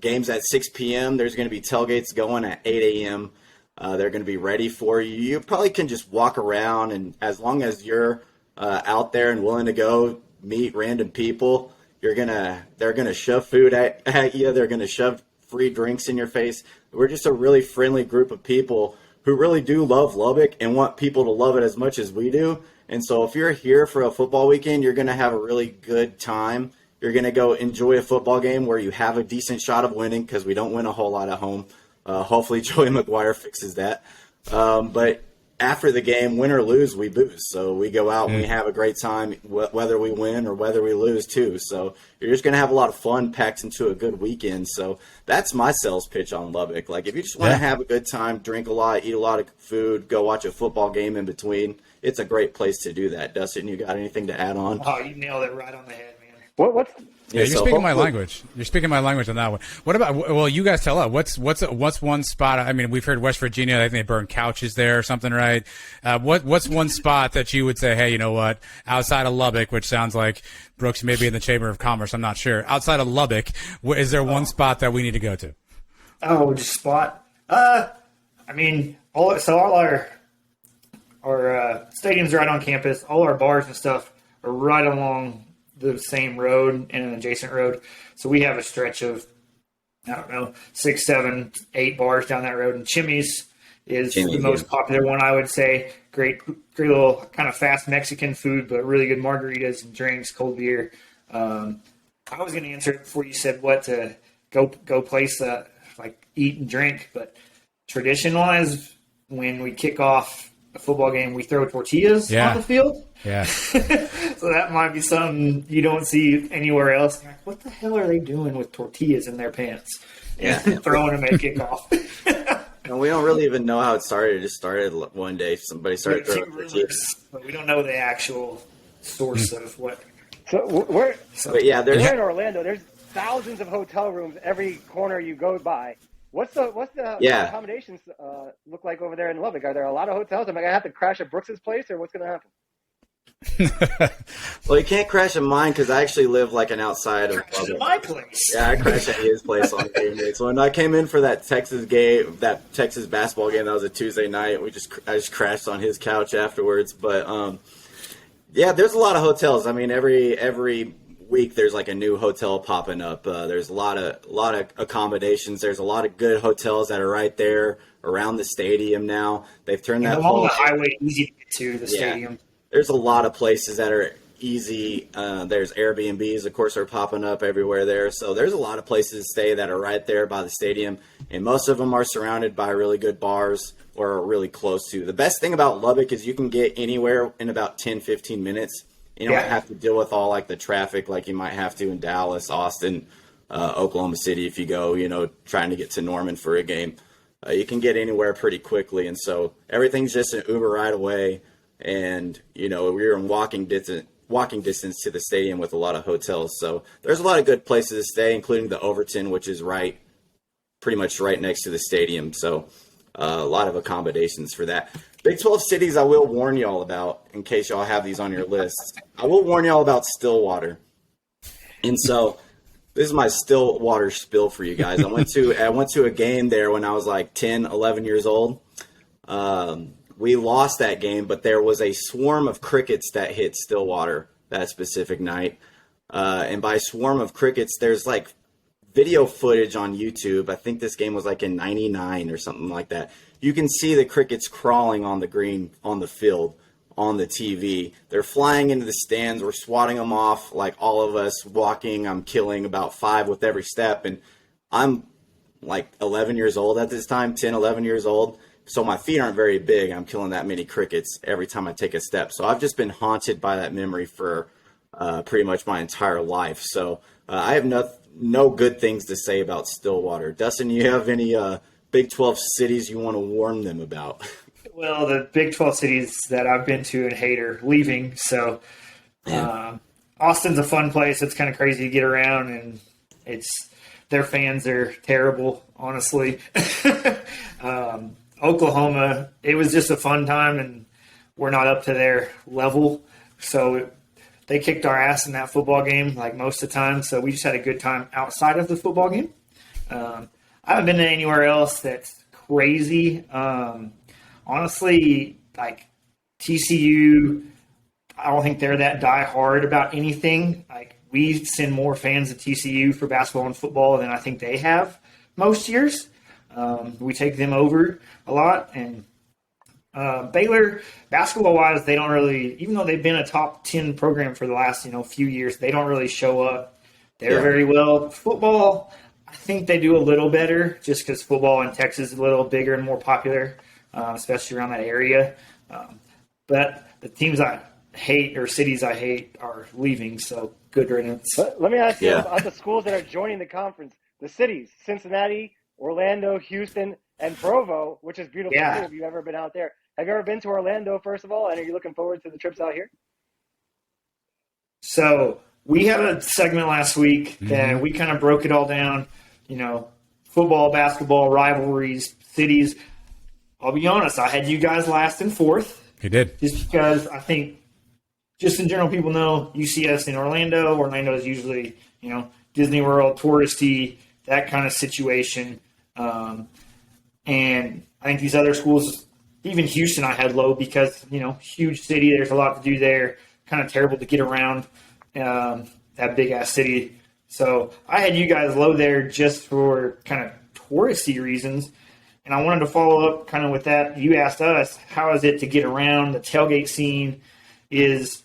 Games at 6 p.m. There's going to be tailgates going at 8 a.m. They're going to be ready for you. You probably can just walk around, and as long as you're out there and willing to go meet random people, they're gonna shove food at you. They're gonna shove free drinks in your face. We're just a really friendly group of people who really do love Lubbock and want people to love it as much as we do. And so if you're here for a football weekend, you're gonna have a really good time. You're gonna go enjoy a football game where you have a decent shot of winning, because we don't win a whole lot at home. Hopefully Joey McGuire fixes that. But after the game, win or lose, we booze. So we go out and we have a great time, whether we win or whether we lose too. So you're just going to have a lot of fun packed into a good weekend. So that's my sales pitch on Lubbock. Like, if you just want to have a good time, drink a lot, eat a lot of food, go watch a football game in between, it's a great place to do that. Dustin, you got anything to add on? Oh, you nailed it right on the head, man. What's you're speaking my language. You're speaking my language on that one. What about? Well, you guys tell us. What's one spot? I mean, we've heard West Virginia. I think they burn couches there or something, right? What's one spot that you would say, hey, you know what? Outside of Lubbock, which sounds like Brooks may be in the Chamber of Commerce. I'm not sure. Outside of Lubbock, is there one spot that we need to go to? Oh, just spot. I mean, all our stadiums are right on campus. All our bars and stuff are right along the same road and an adjacent road. So we have a stretch of, 6, 7, 8 bars down that road. And Chimmy's is the most popular one, I would say. Great little kind of fast Mexican food, but really good margaritas and drinks, cold beer. I was going to answer it before you said what to go place, like eat and drink. But tradition-wise, when we kick off a football game, we throw tortillas on the field. Yeah. So that might be something you don't see anywhere else. You're like, what the hell are they doing with tortillas in their pants? Yeah. Throwing them at kickoff. And we don't really even know how it started. It just started one day. Somebody started throwing tortillas. But we don't know the actual source of what. So we're in Orlando. There's thousands of hotel rooms every corner you go by. What's the accommodations look like over there in Lubbock? Are there a lot of hotels? Am I gonna have to crash at Brooks's place, or what's gonna happen? Well, you can't crash at mine because I actually live like an outside of Crash at Lubbock. my place. Yeah, I crashed at his place on game day. So when I came in for that Texas game, that Texas basketball game, that was a Tuesday night. I just crashed on his couch afterwards. But yeah, there's a lot of hotels. I mean, every week there's like a new hotel popping up. There's a lot of accommodations. There's a lot of good hotels that are right there around the stadium now. They've turned that Along whole the highway, easy to get to the stadium. There's a lot of places that are easy. There's Airbnbs, of course, are popping up everywhere there. So there's a lot of places to stay that are right there by the stadium. And most of them are surrounded by really good bars or are really close to. The best thing about Lubbock is you can get anywhere in about 10, 15 minutes. You don't have to deal with all like the traffic like you might have to in Dallas, Austin, Oklahoma City if you go, trying to get to Norman for a game. You can get anywhere pretty quickly. And so everything's just an Uber ride away. And, we're in walking distance to the stadium with a lot of hotels. So there's a lot of good places to stay, including the Overton, which is pretty much right next to the stadium. So a lot of accommodations for that. Big 12 cities I will warn y'all about, in case y'all have these on your lists. I will warn y'all about Stillwater. And so this is my Stillwater spill for you guys. I went to a game there when I was like 10, 11 years old. We lost that game, but there was a swarm of crickets that hit Stillwater that specific night. And by swarm of crickets, there's like video footage on YouTube. I think this game was like in 99 or something like that. You can see the crickets crawling on the green, on the field, on the TV. They're flying into the stands. We're swatting them off, like all of us walking. I'm killing about 5 with every step. And I'm like 11 years old at this time, 10, 11 years old. So my feet aren't very big. I'm killing that many crickets every time I take a step. So I've just been haunted by that memory for pretty much my entire life. So I have no good things to say about Stillwater. Dustin, you have any Big 12 cities you want to warn them about? Well, the Big 12 cities that I've been to and hate are leaving. So Austin's a fun place. It's kind of crazy to get around, and their fans are terrible, honestly. Oklahoma, it was just a fun time, and we're not up to their level. So they kicked our ass in that football game like most of the time. So we just had a good time outside of the football game. I haven't been to anywhere else that's crazy. Honestly, like TCU, I don't think they're that die-hard about anything. Like, we send more fans to TCU for basketball and football than I think they have most years. We take them over a lot. And Baylor, basketball-wise, they don't really, even though they've been a top 10 program for the last few years, they don't really show up there very well. Football, I think they do a little better just because football in Texas is a little bigger and more popular, especially around that area. But the teams I hate or cities I hate are leaving, so good riddance. Let me ask you about the schools that are joining the conference. The cities, Cincinnati, Orlando, Houston, and Provo, which is beautiful too, if you've ever been out there. Have you ever been to Orlando, first of all, and are you looking forward to the trips out here? So we had a segment last week that we kind of broke it all down, football, basketball, rivalries, cities. I'll be honest, I had you guys last and fourth. You did. Just because I think, just in general, people know UCF's in Orlando. Orlando is usually, Disney World, touristy, that kind of situation. And I think these other schools, even Houston, I had low because, huge city. There's a lot to do there. Kind of terrible to get around that big-ass city. So I had you guys low there just for kind of touristy reasons. And I wanted to follow up kind of with that. You asked us, how is it to get around the tailgate scene? Is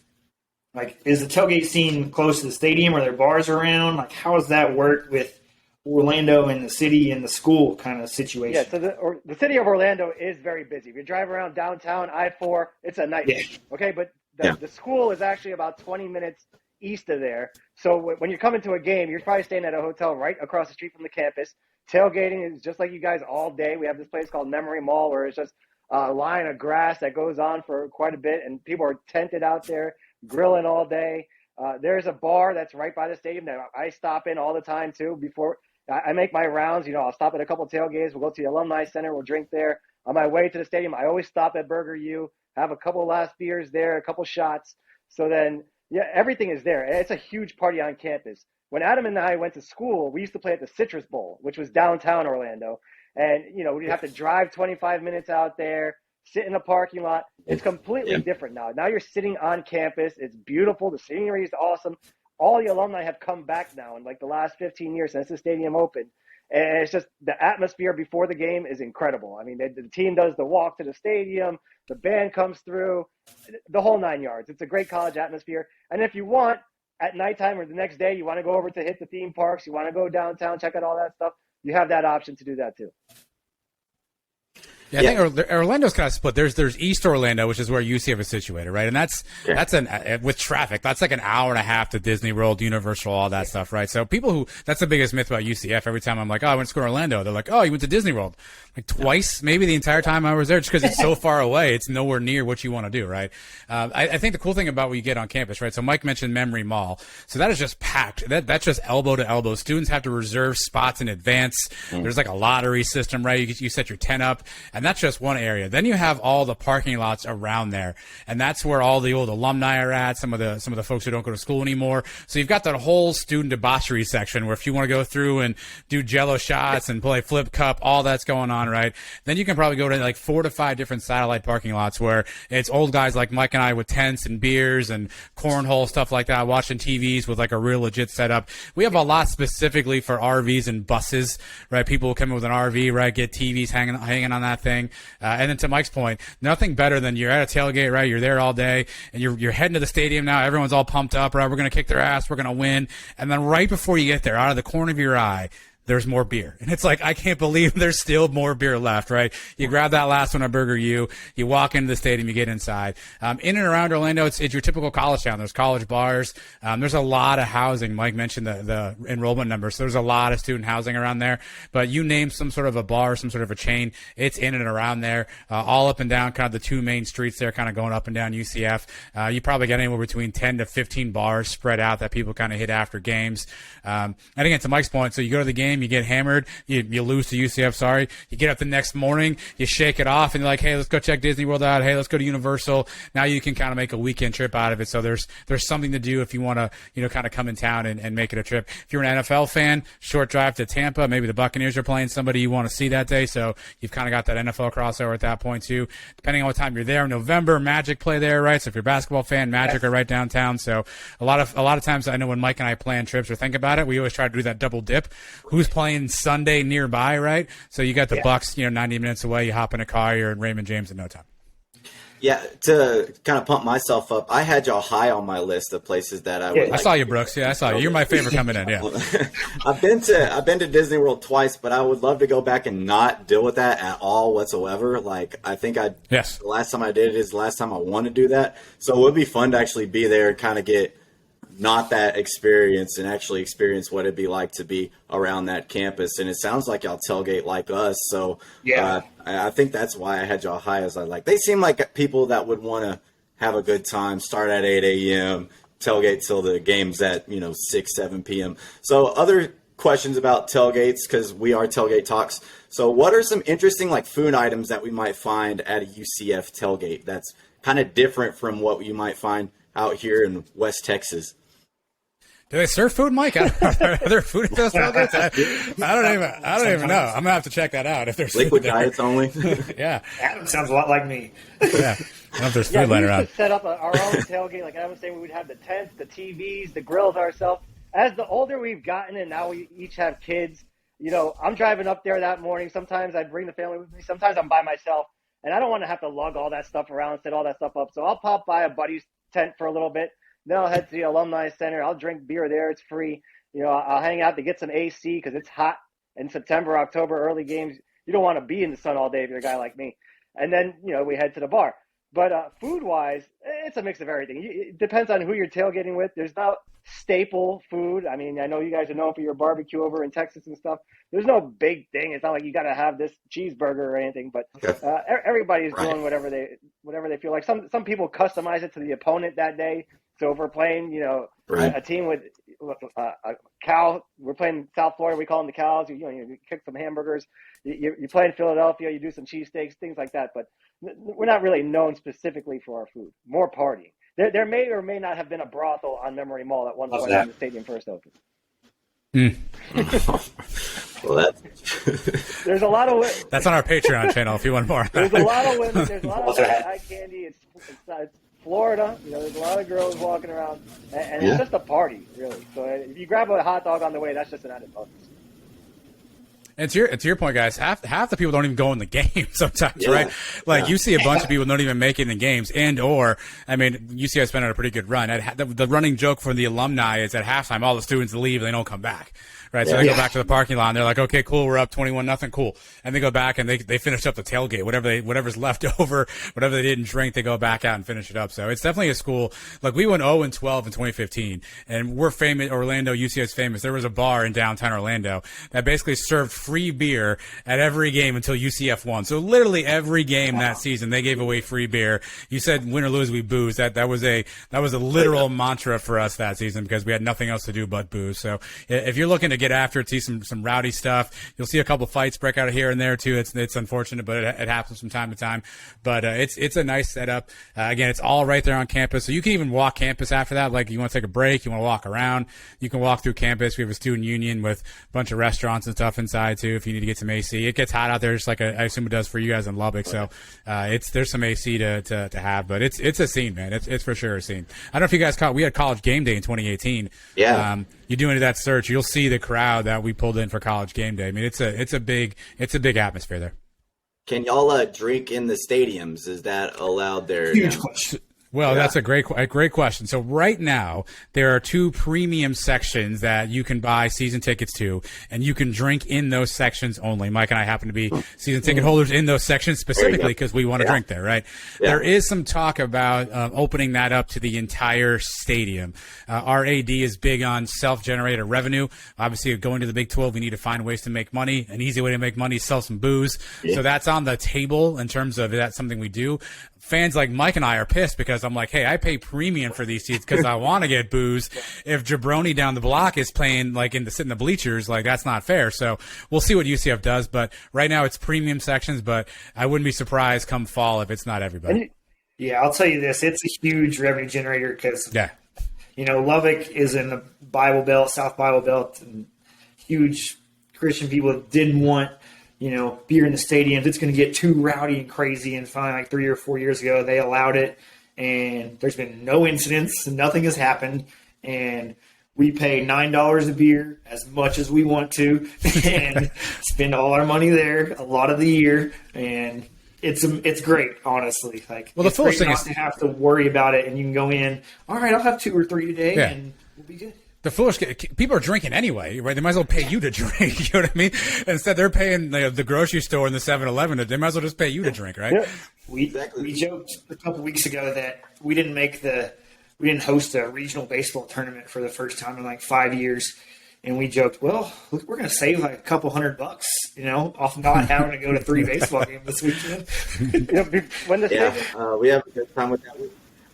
the tailgate scene close to the stadium? Are there bars around? Like, how does that work with Orlando and the city and the school kind of situation? Yeah, so the city of Orlando is very busy. If you drive around downtown, I-4, it's a nightmare. Yeah. Okay, but the school is actually about 20 minutes east of there. So when you're coming to a game, you're probably staying at a hotel right across the street from the campus. Tailgating is just like you guys all day. We have this place called Memory Mall where it's just a line of grass that goes on for quite a bit, and people are tented out there, grilling all day. There's a bar that's right by the stadium that I stop in all the time too. Before I make my rounds, I'll stop at a couple of tailgates. We'll go to the Alumni Center. We'll drink there. On my way to the stadium, I always stop at Burger U, have a couple last beers there, a couple shots. So then, yeah, everything is there. It's a huge party on campus. When Adam and I went to school, we used to play at the Citrus Bowl, which was downtown Orlando. And, we'd have to drive 25 minutes out there, sit in the parking lot. It's completely different now. Now you're sitting on campus. It's beautiful. The scenery is awesome. All the alumni have come back now in like the last 15 years since the stadium opened. And it's just the atmosphere before the game is incredible. I mean, the team does the walk to the stadium. The band comes through, the whole 9 yards. It's a great college atmosphere. And if you want, at nighttime or the next day, you want to go over to hit the theme parks, you want to go downtown, check out all that stuff, you have that option to do that too. Yeah, I think Orlando's kind of split. There's East Orlando, which is where UCF is situated, right? And that's with traffic, that's like an hour and a half to Disney World, Universal, all that stuff, right? So that's the biggest myth about UCF. Every time I'm like, oh, I went to school in Orlando, they're like, oh, you went to Disney World. Like twice, maybe the entire time I was there, just because it's so far away. It's nowhere near what you want to do, right? I think the cool thing about what you get on campus, right? So Mike mentioned Memory Mall. So that is just packed. That's just elbow to elbow. Students have to reserve spots in advance. There's like a lottery system, right? You set your tent up, and that's just one area. Then you have all the parking lots around there, and that's where all the old alumni are at. Some of the folks who don't go to school anymore. So you've got that whole student debauchery section where if you want to go through and do Jello shots and play flip cup, all that's going on, right? Then you can probably go to like 4 to 5 different satellite parking lots where it's old guys like Mike and I with tents and beers and cornhole, stuff like that, watching TVs with like a real legit setup. We have a lot specifically for RVs and buses, right? People will come in with an RV, right? Get TVs hanging on that thing. And then to Mike's point, nothing better than you're at a tailgate, right? You're there all day and you're heading to the stadium now. Everyone's all pumped up, right? We're going to kick their ass. We're going to win. And then right before you get there, out of the corner of your eye, there's more beer. And it's like, I can't believe there's still more beer left, right? You grab that last one at Burger U, you walk into the stadium, you get inside. In and around Orlando, it's your typical college town. There's college bars. There's a lot of housing. Mike mentioned the enrollment numbers. So there's a lot of student housing around there. But you name some sort of a bar, some sort of a chain, it's in and around there, all up and down kind of the 2 main streets there, kind of going up and down UCF. You probably get anywhere between 10 to 15 bars spread out that people kind of hit after games. And again, to Mike's point, so you go to the game, you get hammered, you lose to UCF, sorry. You get up the next morning, you shake it off, and you're like, hey, let's go check Disney World out. Hey, let's go to Universal. Now you can kind of make a weekend trip out of it. So there's something to do if you want to, kind of come in town and make it a trip. If you're an NFL fan, short drive to Tampa. Maybe the Buccaneers are playing somebody you want to see that day. So you've kind of got that NFL crossover at that point too. Depending on what time you're there, November, Magic play there, right? So if you're a basketball fan, Magic are right downtown. So a lot of times I know when Mike and I plan trips or think about it, we always try to do that double dip. Who's playing Sunday nearby, right? So you got the Bucks, 90 minutes away. You hop in a car, you're in Raymond James in no time. Yeah, to kind of pump myself up, I had y'all high on my list of places that I would. I saw you, Brooks. Yeah, I saw you. You're my favorite coming in. Yeah, I've been to Disney World twice, but I would love to go back and not deal with that at all whatsoever. Like I think the last time I did it is the last time I want to do that. So it would be fun to actually be there and kind of get not that experience and actually experience what it'd be like to be around that campus. And it sounds like y'all tailgate like us. So I think that's why I had y'all high as they seem like people that would want to have a good time, start at 8 a.m., tailgate till the game's at, 6, 7 p.m. So other questions about tailgates, because we are Tailgate Talks. So what are some interesting food items that we might find at a UCF tailgate that's kind of different from what you might find out here in West Texas? Do they serve food, Mike? Are there food at those tailgates? I don't even know. I'm gonna have to check that out if there's liquid food diets only. Yeah, Adam sounds a lot like me. Yeah, I don't know if there's food laying around. We used to set up our own tailgate. Like I was saying, we would have the tents, the TVs, the grills ourselves. As the older we've gotten, and now we each have kids. I'm driving up there that morning. Sometimes I bring the family with me. Sometimes I'm by myself, and I don't want to have to lug all that stuff around, set all that stuff up. So I'll pop by a buddy's tent for a little bit. Then I'll head to the Alumni Center. I'll drink beer there. It's free. I'll hang out to get some AC because it's hot in September, October, early games. You don't want to be in the sun all day if you're a guy like me. And then, we head to the bar. But food-wise, it's a mix of everything. It depends on who you're tailgating with. There's not staple food. I mean, I know you guys are known for your barbecue over in Texas and stuff. There's no big thing. It's not like you got to have this cheeseburger or anything. But everybody's doing whatever they feel like. Some people customize it to the opponent that day. So if we're playing, a team with a cow, we're playing South Florida, we call them the Cows. You kick some hamburgers. You play in Philadelphia, you do some cheesesteaks, things like that. But we're not really known specifically for our food. More partying. There may or may not have been a brothel on Memory Mall at one point that. when the stadium first opened. Well, that's There's a lot of That's on our Patreon channel if you want more. there's a lot of women. There's a lot of eye candy. It's Florida. There's a lot of girls walking around, and it's just a party, really. So if you grab a hot dog on the way, that's just an added bonus. And to your point, guys, half the people don't even go in the game sometimes, right? Like you see a bunch of people don't even make it in the games, UCF's been on a pretty good run. The running joke for the alumni is at halftime, all the students leave and they don't come back. Right, so they go back to the parking lot and they're like, okay, cool, we're up 21-0, cool. And they go back and they finish up the tailgate, whatever's left over, whatever they didn't drink, they go back out and finish it up. So it's definitely a school. Like we went 0-12 in 2015 and we're famous, Orlando, UCF's famous. There was a bar in downtown Orlando that basically served free beer at every game until UCF won. So literally every game that season, they gave away free beer. You said win or lose, we booze. That was a literal mantra for us that season because we had nothing else to do but booze. So if you're looking to get after it, see some rowdy stuff. You'll see a couple fights break out here and there too. It's unfortunate, but it happens from time to time. But it's a nice setup. Again, it's all right there on campus, so you can even walk campus after that. Like you want to take a break, you want to walk around, you can walk through campus. We have a student union with a bunch of restaurants and stuff inside too. If you need to get some AC, it gets hot out there, just like I assume it does for you guys in Lubbock. So there's some AC to have, but it's a scene, man. It's for sure a scene. I don't know if you guys caught. We had College Game Day in 2018. Yeah. You do into that search, you'll see the crowd that we pulled in for College Game Day. I mean, it's a big atmosphere there. Can y'all drink in the stadiums? Is that allowed there? Huge question. Well, that's a great question. So right now, there are 2 premium sections that you can buy season tickets to, and you can drink in those sections only. Mike and I happen to be season ticket holders in those sections specifically because we want to drink there, right? Yeah. There is some talk about opening that up to the entire stadium. Our AD is big on self-generated revenue. Obviously, going to the Big 12, we need to find ways to make money. An easy way to make money is sell some booze. Yeah. So that's on the table in terms of that's something we do. Fans like Mike and I are pissed because I'm like, hey, I pay premium for these seats because I want to get booze. If Jabroni down the block is playing like sit in the bleachers, like that's not fair. So we'll see what UCF does. But right now it's premium sections, but I wouldn't be surprised come fall if it's not everybody. Yeah, I'll tell you this. It's a huge revenue generator because, Lubbock is in the Bible Belt, South Bible Belt, and huge Christian people didn't want beer in the stadiums. It's going to get too rowdy and crazy. And finally, like 3 or 4 years ago, they allowed it. And there's been no incidents. Nothing has happened. And we pay $9 a beer as much as we want to and spend all our money there a lot of the year. And it's great, honestly. Like, well, the foolish thing is to have to worry about it. And you can go in, all right, I'll have 2 or 3 today and we'll be good. The foolish people are drinking anyway, right? They might as well pay you to drink. You know what I mean? Instead, they're paying the grocery store and the 7-Eleven. They might as well just pay you to drink, right? Yeah. We joked a couple weeks ago that we didn't host a regional baseball tournament for the first time in like 5 years, and we joked, well, we're going to save like a couple $100, off not having to go to 3 baseball games this weekend. We have a good time with that.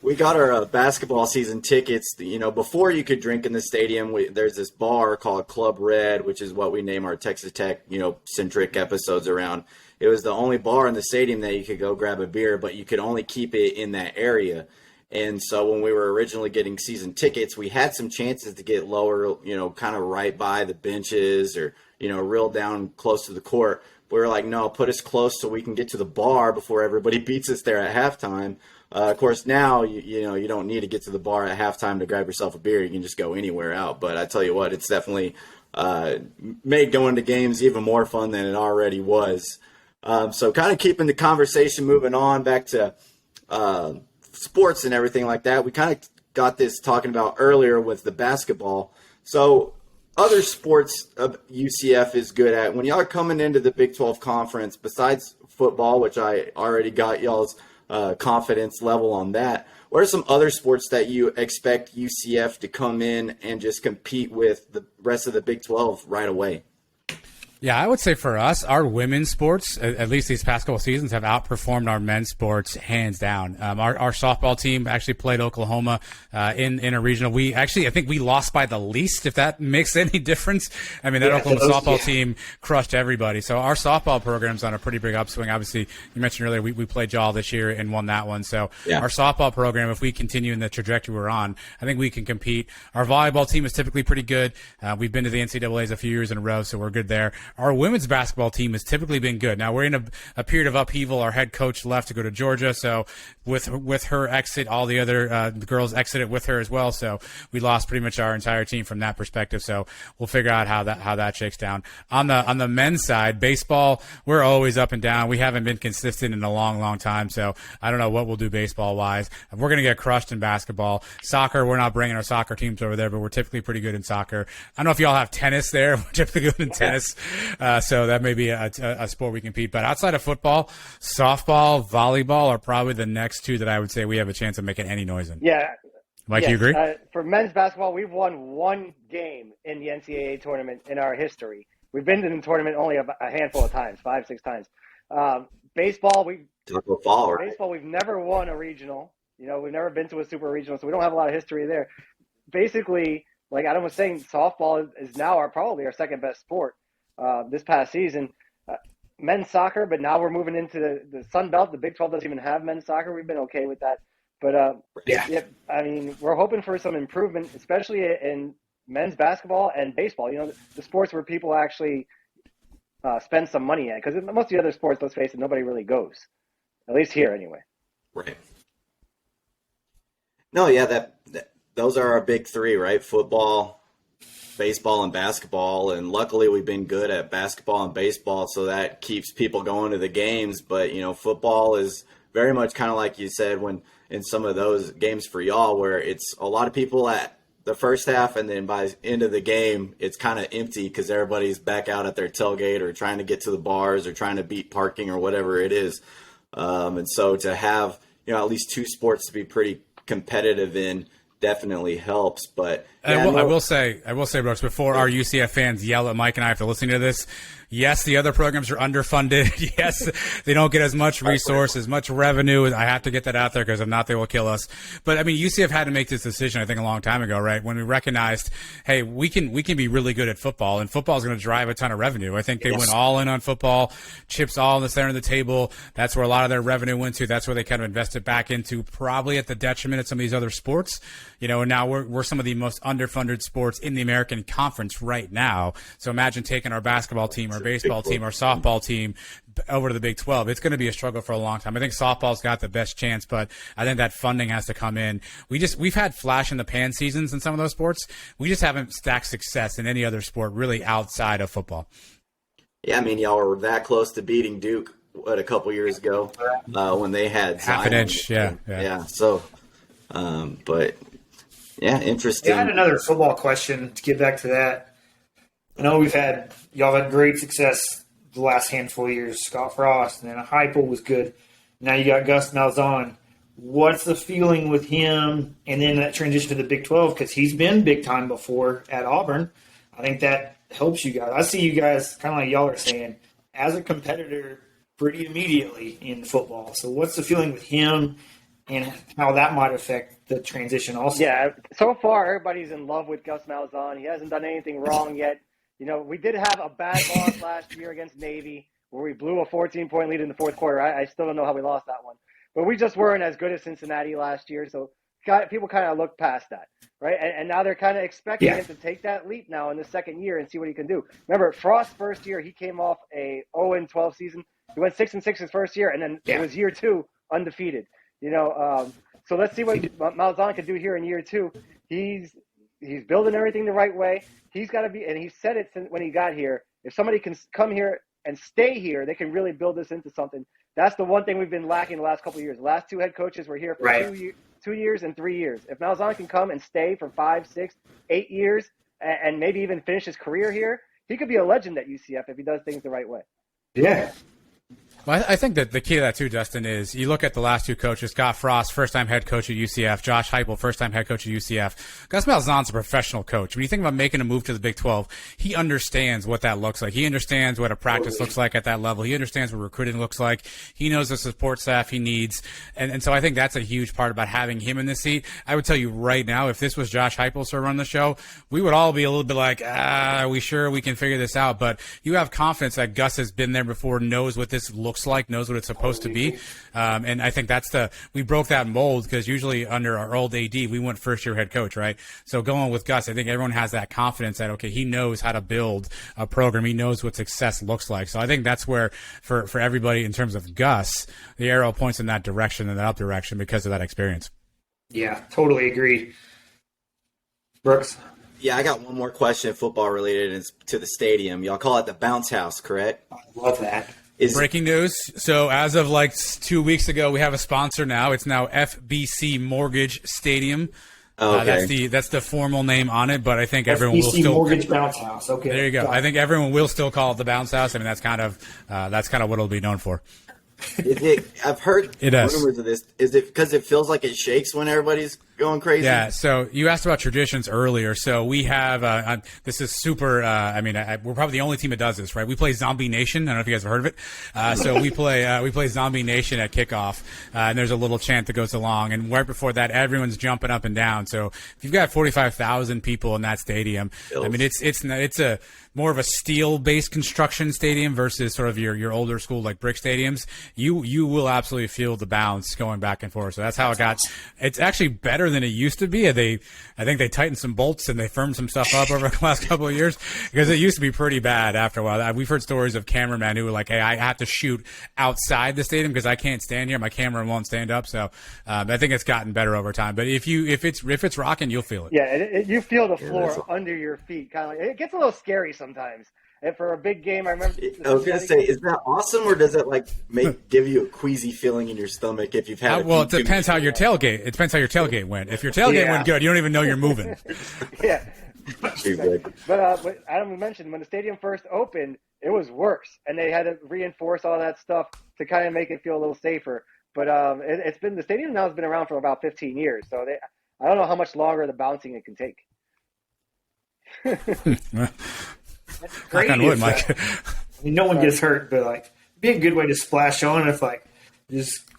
We got our basketball season tickets. Before you could drink in the stadium, there's this bar called Club Red, which is what we name our Texas Tech, centric episodes around. It was the only bar in the stadium that you could go grab a beer, but you could only keep it in that area. And so when we were originally getting season tickets, we had some chances to get lower, kind of right by the benches or, real down close to the court. We were like, no, put us close so we can get to the bar before everybody beats us there at halftime. Of course, now, you don't need to get to the bar at halftime to grab yourself a beer. You can just go anywhere out. But I tell you what, it's definitely made going to games even more fun than it already was. So kind of keeping the conversation moving on back to sports and everything like that. We kind of got this talking about earlier with the basketball. So other sports UCF is good at. When y'all are coming into the Big 12 conference, besides football, which I already got y'all's confidence level on that, what are some other sports that you expect UCF to come in and just compete with the rest of the Big 12 right away? Yeah, I would say for us, our women's sports, at least these past couple seasons, have outperformed our men's sports hands down. Our softball team actually played Oklahoma in a regional. I think we lost by the least, if that makes any difference. I mean, that Oklahoma softball team crushed everybody. So our softball program's on a pretty big upswing. Obviously, you mentioned earlier we played Jaw this year and won that one. So our softball program, if we continue in the trajectory we're on, I think we can compete. Our volleyball team is typically pretty good. We've been to the NCAAs a few years in a row, so we're good there. Our women's basketball team has typically been good. Now we're in a period of upheaval. Our head coach left to go to Georgia, so with her exit, all the other the girls exited with her as well. So we lost pretty much our entire team from that perspective. So we'll figure out how that shakes down. On the men's side, baseball, we're always up and down. We haven't been consistent in a long, long time. So I don't know what we'll do baseball wise. We're going to get crushed in basketball. Soccer, we're not bringing our soccer teams over there, but we're typically pretty good in soccer. I don't know if y'all have tennis there. We're typically good in tennis. So that may be a sport we compete. But outside of football, softball, volleyball are probably the next two that I would say we have a chance of making any noise in. Yeah. Mike, yes. you agree? For men's basketball, we've won one game in the NCAA tournament in our history. We've been in the tournament only a handful of times, 5-6 times. Baseball, we've never won a regional. We've never been to a super regional, so we don't have a lot of history there. Basically, like Adam was saying, softball is now probably our second best sport. This past season, men's soccer, but now we're moving into the Sun Belt. The Big 12 doesn't even have men's soccer. We've been okay with that. But, I mean, we're hoping for some improvement, especially in men's basketball and baseball. The sports where people actually spend some money in. Because most of the other sports, let's face it, nobody really goes. At least here, anyway. Right. No, yeah, those are our big three, right? Football, baseball, and basketball. And luckily we've been good at basketball and baseball, so that keeps people going to the games. But, football is very much kind of like you said when in some of those games for y'all where it's a lot of people at the first half, and then by the end of the game, it's kind of empty because everybody's back out at their tailgate or trying to get to the bars or trying to beat parking or whatever it is. And so to have, at least two sports to be pretty competitive in definitely helps. But I will say, Brooks, before our UCF fans yell at Mike and I after listening to this, yes, the other programs are underfunded. Yes, they don't get as much resources, much revenue. I have to get that out there because if not, they will kill us. But I mean, UCF had to make this decision, I think, a long time ago, right? When we recognized, hey, we can be really good at football, and football is going to drive a ton of revenue. I think they went all in on football, chips all in the center of the table. That's where a lot of their revenue went to. That's where they kind of invested back into, probably at the detriment of some of these other sports. And now we're some of the most underfunded sports in the American Conference right now. So imagine taking our basketball team, our baseball team, our softball team over to the Big 12. It's going to be a struggle for a long time. I think softball's got the best chance, but I think that funding has to come in. We've had flash in the pan seasons in some of those sports. We just haven't stacked success in any other sport really outside of football. Yeah, I mean, y'all were that close to beating Duke, a couple years ago when they had half an inch. Yeah. So, but yeah, interesting. Yeah, I had another football question to get back to that. I know y'all had great success the last handful of years. Scott Frost, and then Heupel was good. Now you got Gus Malzahn. What's the feeling with him? And then that transition to the Big 12, because he's been big time before at Auburn. I think that helps you guys. I see you guys, kind of like y'all are saying, as a competitor pretty immediately in football. So what's the feeling with him and how that might affect the transition also? Yeah, so far everybody's in love with Gus Malzahn. He hasn't done anything wrong yet. We did have a bad loss last year against Navy where we blew a 14-point lead in the fourth quarter. I still don't know how we lost that one. But we just weren't as good as Cincinnati last year, so people kind of look past that, right? And now they're kind of expecting him to take that leap now in the second year and see what he can do. Remember, Frost's first year, he came off a 0-12 season. He went 6-6 his first year, and then it was year two undefeated. So let's see what Malzahn can do here in year two. He's building everything the right way. He's got to be, and he said it when he got here, if somebody can come here and stay here, they can really build this into something. That's the one thing we've been lacking the last couple of years. The last two head coaches were here for 2 years and 3 years. If Malzahn can come and stay for 5, 6, 8 years and maybe even finish his career here, he could be a legend at UCF if he does things the right way. Yeah. Well, I think that the key to that too, Dustin, is you look at the last two coaches, Scott Frost, first-time head coach at UCF, Josh Heupel, first-time head coach at UCF. Gus Malzahn's a professional coach. When you think about making a move to the Big 12, he understands what that looks like. He understands what a practice looks like at that level. He understands what recruiting looks like. He knows the support staff he needs. And so I think that's a huge part about having him in the seat. I would tell you right now, if this was Josh Heupel to run the show, we would all be a little bit like, are we sure we can figure this out? But you have confidence that Gus has been there before, knows what this looks like, knows what it's supposed to be. And I think we broke that mold, because usually under our old AD, we went first year head coach, right? So going with Gus, I think everyone has that confidence that, okay, he knows how to build a program. He knows what success looks like. So I think that's where for everybody in terms of Gus, the arrow points in that direction, in that up direction, because of that experience. Yeah, totally agree. Brooks? Yeah, I got one more question, football related, and it's to the stadium. Y'all call it the bounce house, correct? I love that. Breaking news. So as of like 2 weeks ago, we have a sponsor now. It's now FBC Mortgage Stadium. Okay. That's the formal name on it, but I think everyone will FBC still Mortgage Bounce House. Okay. There you go. I think everyone will still call it the bounce house. I mean, that's kind of what it'll be known for. I've heard It rumors of this. Is it because it feels like it shakes when everybody's going crazy? Yeah. So you asked about traditions earlier. So we have this is super. We're probably the only team that does this, right? We play Zombie Nation. I don't know if you guys have heard of it. So we play Zombie Nation at kickoff, and there's a little chant that goes along. And right before that, everyone's jumping up and down. So if you've got 45,000 people in that stadium, I mean, it's a more of a steel-based construction stadium versus sort of your older school like brick stadiums. You will absolutely feel the bounce going back and forth. So that's how it got. It's actually better than it used to be. I think they tightened some bolts and they firmed some stuff up over the last couple of years, because it used to be pretty bad after a while. We've heard stories of cameramen who were like, hey, I have to shoot outside the stadium because I can't stand here. My camera won't stand up. So I think it's gotten better over time. But if it's rocking, you'll feel it. Yeah, you feel the floor under your feet. Kind of like, it gets a little scary sometimes. And for a big game, I remember. I was gonna say, is that awesome, or does it like give you a queasy feeling in your stomach if you've had? Well, it depends how your tailgate. It depends how your tailgate went. If your tailgate went good, you don't even know you're moving. Yeah. But Adam mentioned when the stadium first opened, it was worse, and they had to reinforce all that stuff to kind of make it feel a little safer. But it's been the stadium now has been around for about 15 years, so I don't know how much longer the bouncing it can take. That's great. Mike. I mean, no one gets hurt, but like, it'd be a good way to splash on if like just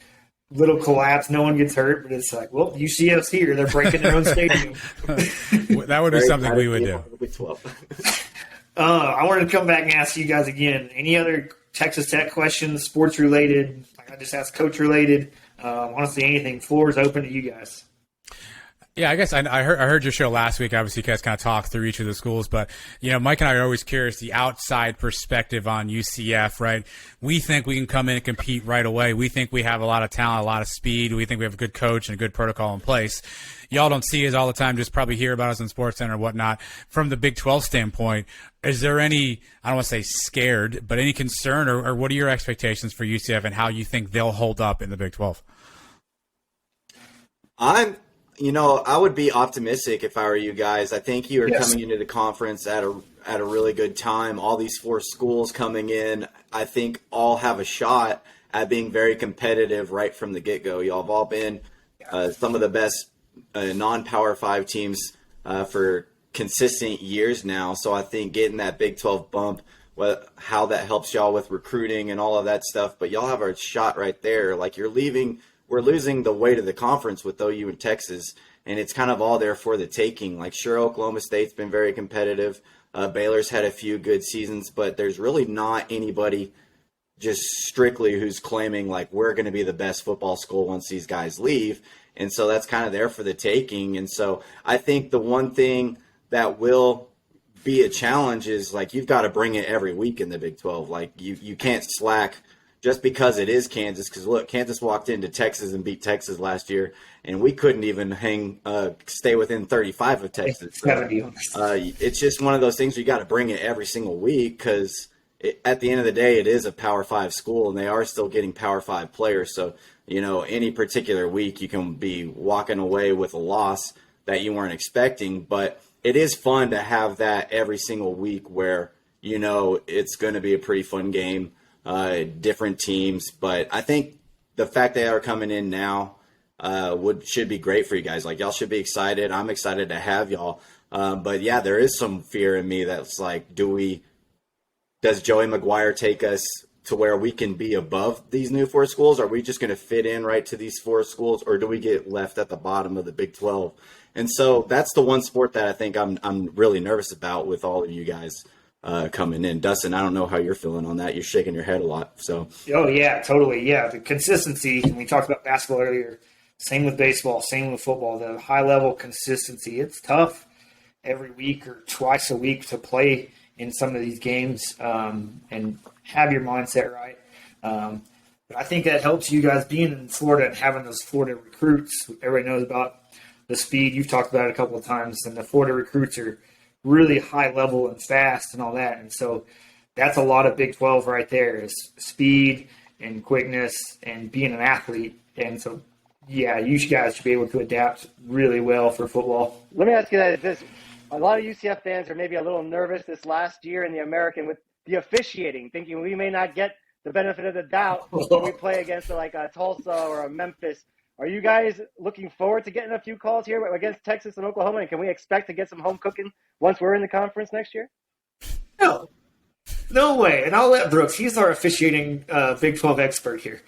little collapse, no one gets hurt, but it's like, well, UCF's here, they're breaking their own stadium. That would be something we would do. I wanted to come back and ask you guys again. Any other Texas Tech questions, sports related? Like I just asked, coach related. Honestly, anything. Floor is open to you guys. Yeah, I guess I heard your show last week. Obviously, you guys kind of talked through each of the schools, but Mike and I are always curious the outside perspective on UCF. Right? We think we can come in and compete right away. We think we have a lot of talent, a lot of speed. We think we have a good coach and a good protocol in place. Y'all don't see us all the time. Just probably hear about us in SportsCenter or whatnot. From the Big 12 standpoint, is there any, I don't want to say scared, but any concern or what are your expectations for UCF and how you think they'll hold up in the Big 12? I would be optimistic if I were you guys. I think you are coming into the conference at a really good time. All these four schools coming in, I think all have a shot at being very competitive right from the get-go. Y'all have all been some of the best non-Power 5 teams for consistent years now. So I think getting that Big 12 bump, how that helps y'all with recruiting and all of that stuff. But y'all have a shot right there. Like we're losing the weight of the conference with OU and Texas, and it's kind of all there for the taking. Like, sure, Oklahoma State's been very competitive. Baylor's had a few good seasons, but there's really not anybody just strictly who's claiming, like, we're going to be the best football school once these guys leave. And so that's kind of there for the taking. And so I think the one thing that will be a challenge is, like, you've got to bring it every week in the Big 12. Like, you can't slack just because it is Kansas, because look, Kansas walked into Texas and beat Texas last year, and we couldn't even stay within 35 of Texas. So, it's just one of those things where you got to bring it every single week, because at the end of the day, it is a Power 5 school, and they are still getting Power 5 players. So, any particular week you can be walking away with a loss that you weren't expecting, but it is fun to have that every single week where, it's going to be a pretty fun game. different teams. But I think the fact they are coming in now should be great for you guys. Like, y'all should be excited. I'm excited to have y'all. But yeah, there is some fear in me that's like, does Joey McGuire take us to where we can be above these new 4 schools? Are we just going to fit in right to these 4 schools, or do we get left at the bottom of the Big 12? And so that's the one sport that I think I'm really nervous about with all of you guys coming in. Dustin, I don't know how you're feeling on that. You're shaking your head a lot. So. Oh, yeah, totally. Yeah, the consistency, and we talked about basketball earlier, same with baseball, same with football, the high-level consistency. It's tough every week or twice a week to play in some of these games and have your mindset right. But I think that helps you guys being in Florida and having those Florida recruits. Everybody knows about the speed. You've talked about it a couple of times, and the Florida recruits are really high level and fast and all that. And so that's a lot of Big 12 right there, is speed and quickness and being an athlete. And so, yeah, you guys should be able to adapt really well for football. Let me ask you this. A lot of UCF fans are maybe a little nervous this last year in the American with the officiating, thinking we may not get the benefit of the doubt when we play against like a Tulsa or a Memphis. Are you guys looking forward to getting a few calls here against Texas and Oklahoma? And can we expect to get some home cooking once we're in the conference next year? No way. And I'll let Brooks. He's our officiating Big 12 expert here.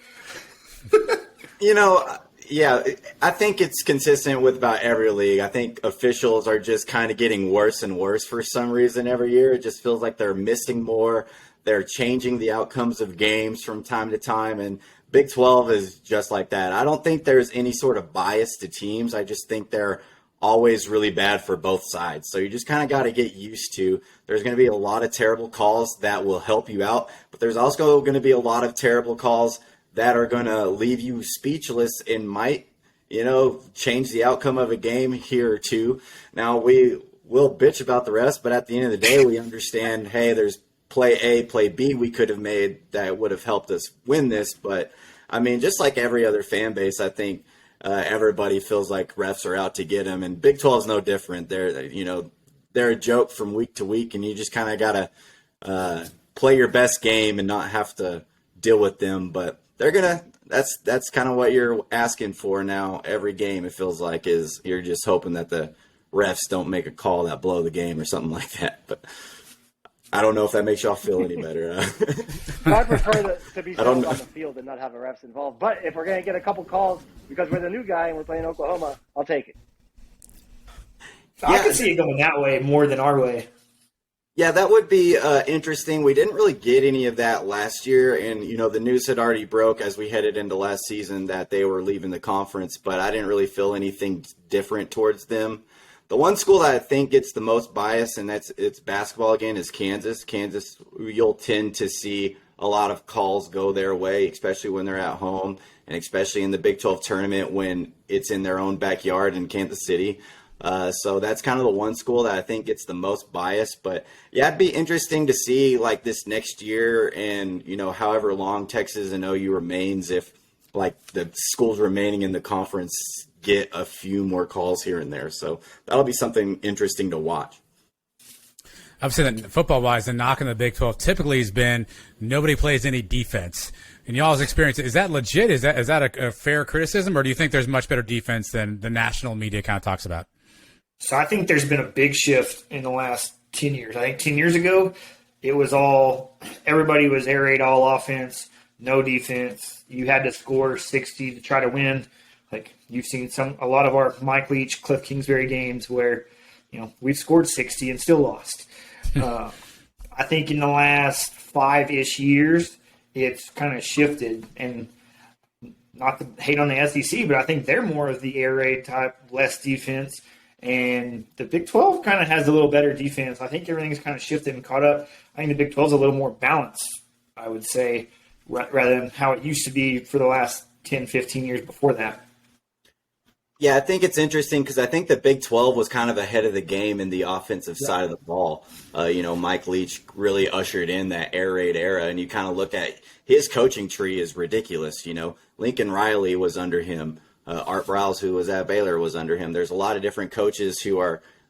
Yeah, I think it's consistent with about every league. I think officials are just kind of getting worse and worse for some reason every year. It just feels like they're missing more. They're changing the outcomes of games from time to time, and Big 12 is just like that. I don't think there's any sort of bias to teams. I just think they're always really bad for both sides. So you just kind of got to get used to, there's going to be a lot of terrible calls that will help you out, but there's also going to be a lot of terrible calls that are going to leave you speechless and might, change the outcome of a game here or two. Now, we will bitch about the rest, but at the end of the day, we understand, hey, there's play A, play B we could have made that would have helped us win this. But, I mean, just like every other fan base, I think everybody feels like refs are out to get them. And Big 12 is no different. They're a joke from week to week, and you just kind of got to play your best game and not have to deal with them. But they're going to – that's kind of what you're asking for now every game, it feels like, is you're just hoping that the refs don't make a call that blow the game or something like that. But – I don't know if that makes y'all feel any better. I prefer to be on the field and not have the refs involved. But if we're going to get a couple calls because we're the new guy and we're playing Oklahoma, I'll take it. I can see it going that way more than our way. Yeah, that would be interesting. We didn't really get any of that last year. And, the news had already broke as we headed into last season that they were leaving the conference. But I didn't really feel anything different towards them. The one school that I think gets the most bias, and it's basketball again, is Kansas. Kansas, you'll tend to see a lot of calls go their way, especially when they're at home, and especially in the Big 12 tournament when it's in their own backyard in Kansas City. So that's kind of the one school that I think gets the most bias. But, yeah, it'd be interesting to see, like, this next year and, however long Texas and OU remains, if, like, the schools remaining in the conference get a few more calls here and there. So that'll be something interesting to watch. I've said that football-wise, the knock on the Big 12 typically has been nobody plays any defense. In y'all's experience, is that legit? Is that a fair criticism, or do you think there's much better defense than the national media kind of talks about? So I think there's been a big shift in the last 10 years. I think 10 years ago, it was everybody was air raid all offense, no defense. You had to score 60 to try to win. Like you've seen a lot of our Mike Leach, Cliff Kingsbury games where, we've scored 60 and still lost. I think in the last 5-ish years, it's kind of shifted, and not to hate on the SEC, but I think they're more of the air raid type, less defense. And the Big 12 kind of has a little better defense. I think everything's kind of shifted and caught up. I think the Big 12 is a little more balanced, I would say, rather than how it used to be for the last 10, 15 years before that. Yeah, I think it's interesting because I think the Big 12 was kind of ahead of the game in the offensive side of the ball. Mike Leach really ushered in that air raid era, and you kind of look at his coaching tree is ridiculous. Lincoln Riley was under him. Art Browse, who was at Baylor, was under him. There's a lot of different coaches who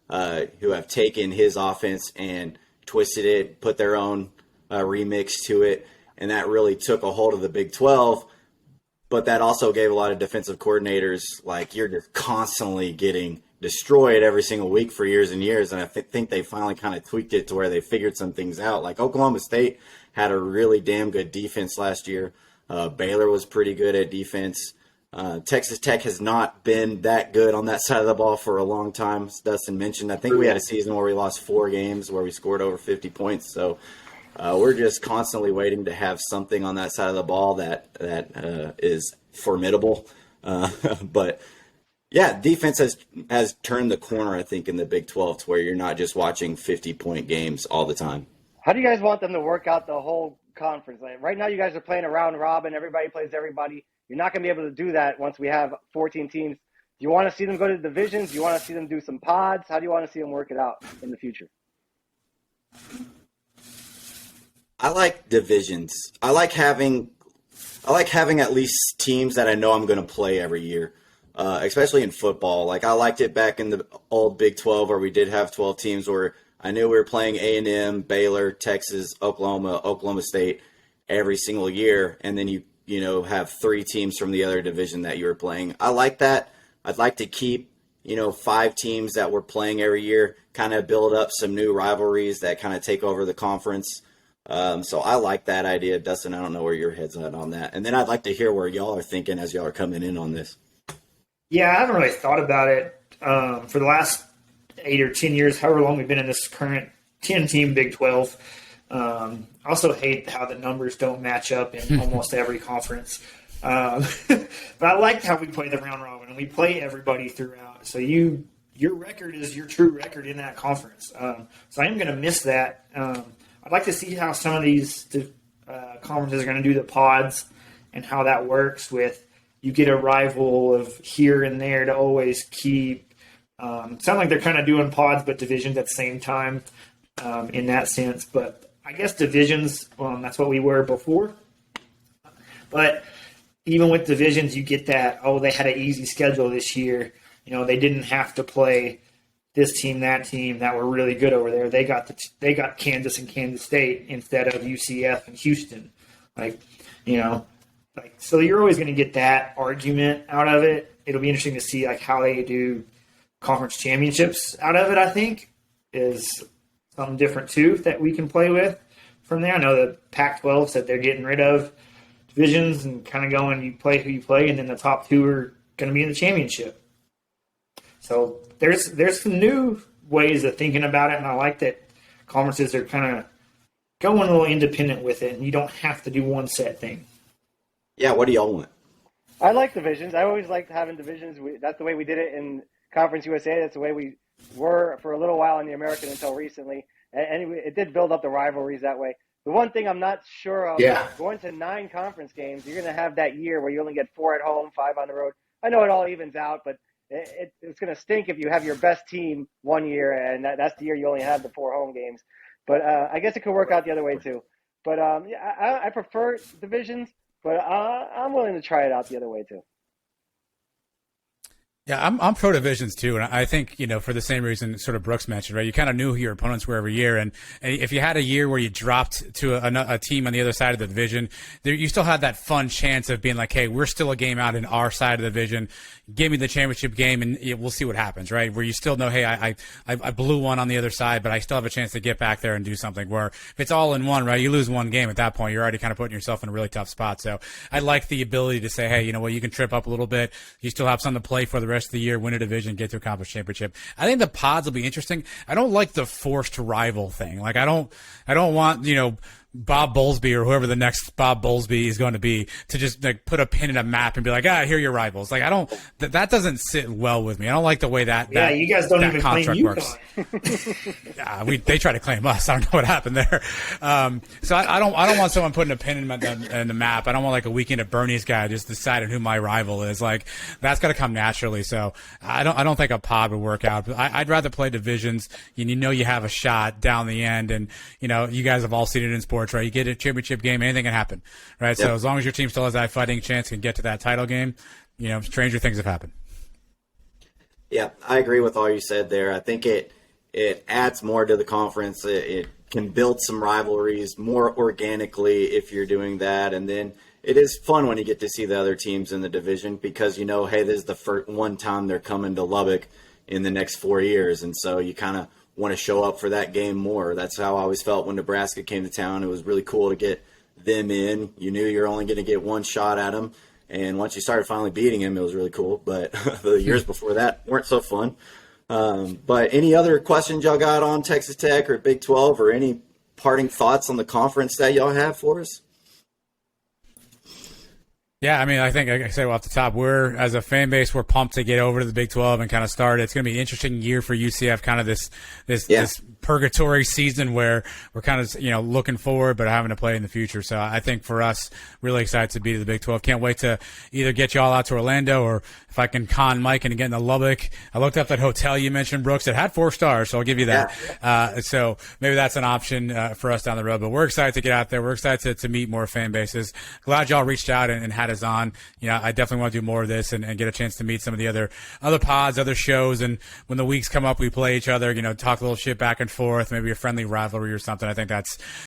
have taken his offense and twisted it, put their own remix to it. and that really took a hold of the Big 12. But that also gave a lot of defensive coordinators, like, you're just constantly getting destroyed every single week for years and years. And I think they finally kind of tweaked it to where they figured some things out. Like Oklahoma State had a really damn good defense last year. Baylor was pretty good at defense. Texas Tech has not been that good on that side of the ball for a long time, as Dustin mentioned. I think we had a season where we lost 4 games where we scored over 50 points. So we're just constantly waiting to have something on that side of the ball that is formidable. But yeah, defense has turned the corner, I think, in the Big 12 to where you're not just watching 50-point games all the time. How do you guys want them to work out the whole conference? Like, right now, you guys are playing a round robin. Everybody plays everybody. You're not going to be able to do that once we have 14 teams. Do you want to see them go to the divisions? Do you want to see them do some pods? How do you want to see them work it out in the future? I like divisions. I like having at least teams that I know I'm going to play every year, especially in football. Like, I liked it back in the old Big 12 where we did have 12 teams where I knew we were playing A&M, Baylor, Texas, Oklahoma State every single year, and then you have 3 teams from the other division that you were playing. I like that. I'd like to keep 5 teams that we're playing every year, kind of build up some new rivalries that kind of take over the conference. So I like that idea. Dustin, I don't know where your head's at on that. And then I'd like to hear where y'all are thinking as y'all are coming in on this. Yeah, I haven't really thought about it for the last 8 or 10 years, however long we've been in this current 10-team Big 12. I also hate how the numbers don't match up in almost every conference. But I like how we play the round robin and we play everybody throughout. So your record is your true record in that conference. So I am going to miss that. I'd like to see how some of these conferences are going to do the pods and how that works with you get a rival of here and there to always keep. Sound like they're kind of doing pods but divisions at the same time in that sense. But I guess divisions, that's what we were before. But even with divisions, you get that, they had an easy schedule this year. They didn't have to play this team, that team that were really good over there. They got Kansas and Kansas State instead of UCF and Houston. So you're always going to get that argument out of it. It'll be interesting to see how they do conference championships out of it. I think is something different too that we can play with from there. I know the Pac-12 said they're getting rid of divisions and kind of going, you play who you play, and then the top 2 are going to be in the championship. So there's some new ways of thinking about it, and I like that conferences are kind of going a little independent with it, and you don't have to do one set thing. Yeah, what do y'all want? I like divisions. I always liked having divisions. That's the way we did it in Conference USA. That's the way we were for a little while in the American until recently. And it did build up the rivalries that way. The one thing I'm not sure of, going to 9 conference games, you're going to have that year where you only get 4 at home, 5 on the road. I know it all evens out, but it's going to stink if you have your best team one year and that's the year you only have the 4 home games. But I guess it could work out the other way too. But I prefer divisions, but I'm willing to try it out the other way too. Yeah, I'm pro divisions too, and I think for the same reason sort of Brooks mentioned, right? You kind of knew who your opponents were every year, and if you had a year where you dropped to a team on the other side of the division, you still had that fun chance of being like, hey, we're still a game out in our side of the division. Give me the championship game, and we'll see what happens, right? Where you still know, hey, I blew one on the other side, but I still have a chance to get back there and do something. Where if it's all in one, right? You lose one game at that point, you're already kind of putting yourself in a really tough spot. So I like the ability to say, hey, you know what, you can trip up a little bit. You still have something to play for the rest of the year. Win a division, get to a conference championship. I think the pods will be interesting. I don't like the forced rival thing. Like I don't want, Bob Bowlesby or whoever the next Bob Bowlesby is going to be to just put a pin in a map and be like, here are your rivals. Like I don't, that doesn't sit well with me. I don't like the way that you guys don't even claim UConn. Works. Yeah, they try to claim us. I don't know what happened there. So I don't want someone putting a pin in the map. I don't want like a Weekend at Bernie's guy just deciding who my rival is. Like that's got to come naturally. So I don't think a pod would work out. But I'd rather play divisions. You have a shot down the end, and you guys have all seen it in sports. Right, you get a championship game, anything can happen, right? Yep. So as long as your team still has that fighting chance and get to that title game, stranger things have happened. Yeah, I agree with all you said there. I think it adds more to the conference. It can build some rivalries more organically if you're doing that. And then it is fun when you get to see the other teams in the division because, hey, this is the first one time they're coming to Lubbock in the next 4 years. And so you kind of want to show up for that game more. That's how I always felt when Nebraska came to town. It was really cool to get them in. You knew you're only going to get one shot at them. And once you started finally beating him, it was really cool. But the years before that weren't so fun. But any other questions y'all got on Texas Tech or Big 12 or any parting thoughts on the conference that y'all have for us? Yeah, I mean, I think, like I said off the top, as a fan base, we're pumped to get over to the Big 12 and kind of start. It's going to be an interesting year for UCF, kind of this purgatory season where we're kind of, looking forward, but having to play in the future. So I think for us, really excited to be to the Big 12. Can't wait to either get you all out to Orlando or if I can con Mike and get into Lubbock. I looked up that hotel you mentioned, Brooks. It had 4 stars, so I'll give you that. Yeah. So maybe that's an option for us down the road. But we're excited to get out there. We're excited to meet more fan bases. Glad y'all reached out and had us on. I definitely want to do more of this and get a chance to meet some of the other pods, other shows. And when the weeks come up, we play each other, talk a little shit back and forth, maybe a friendly rivalry or something. I think that's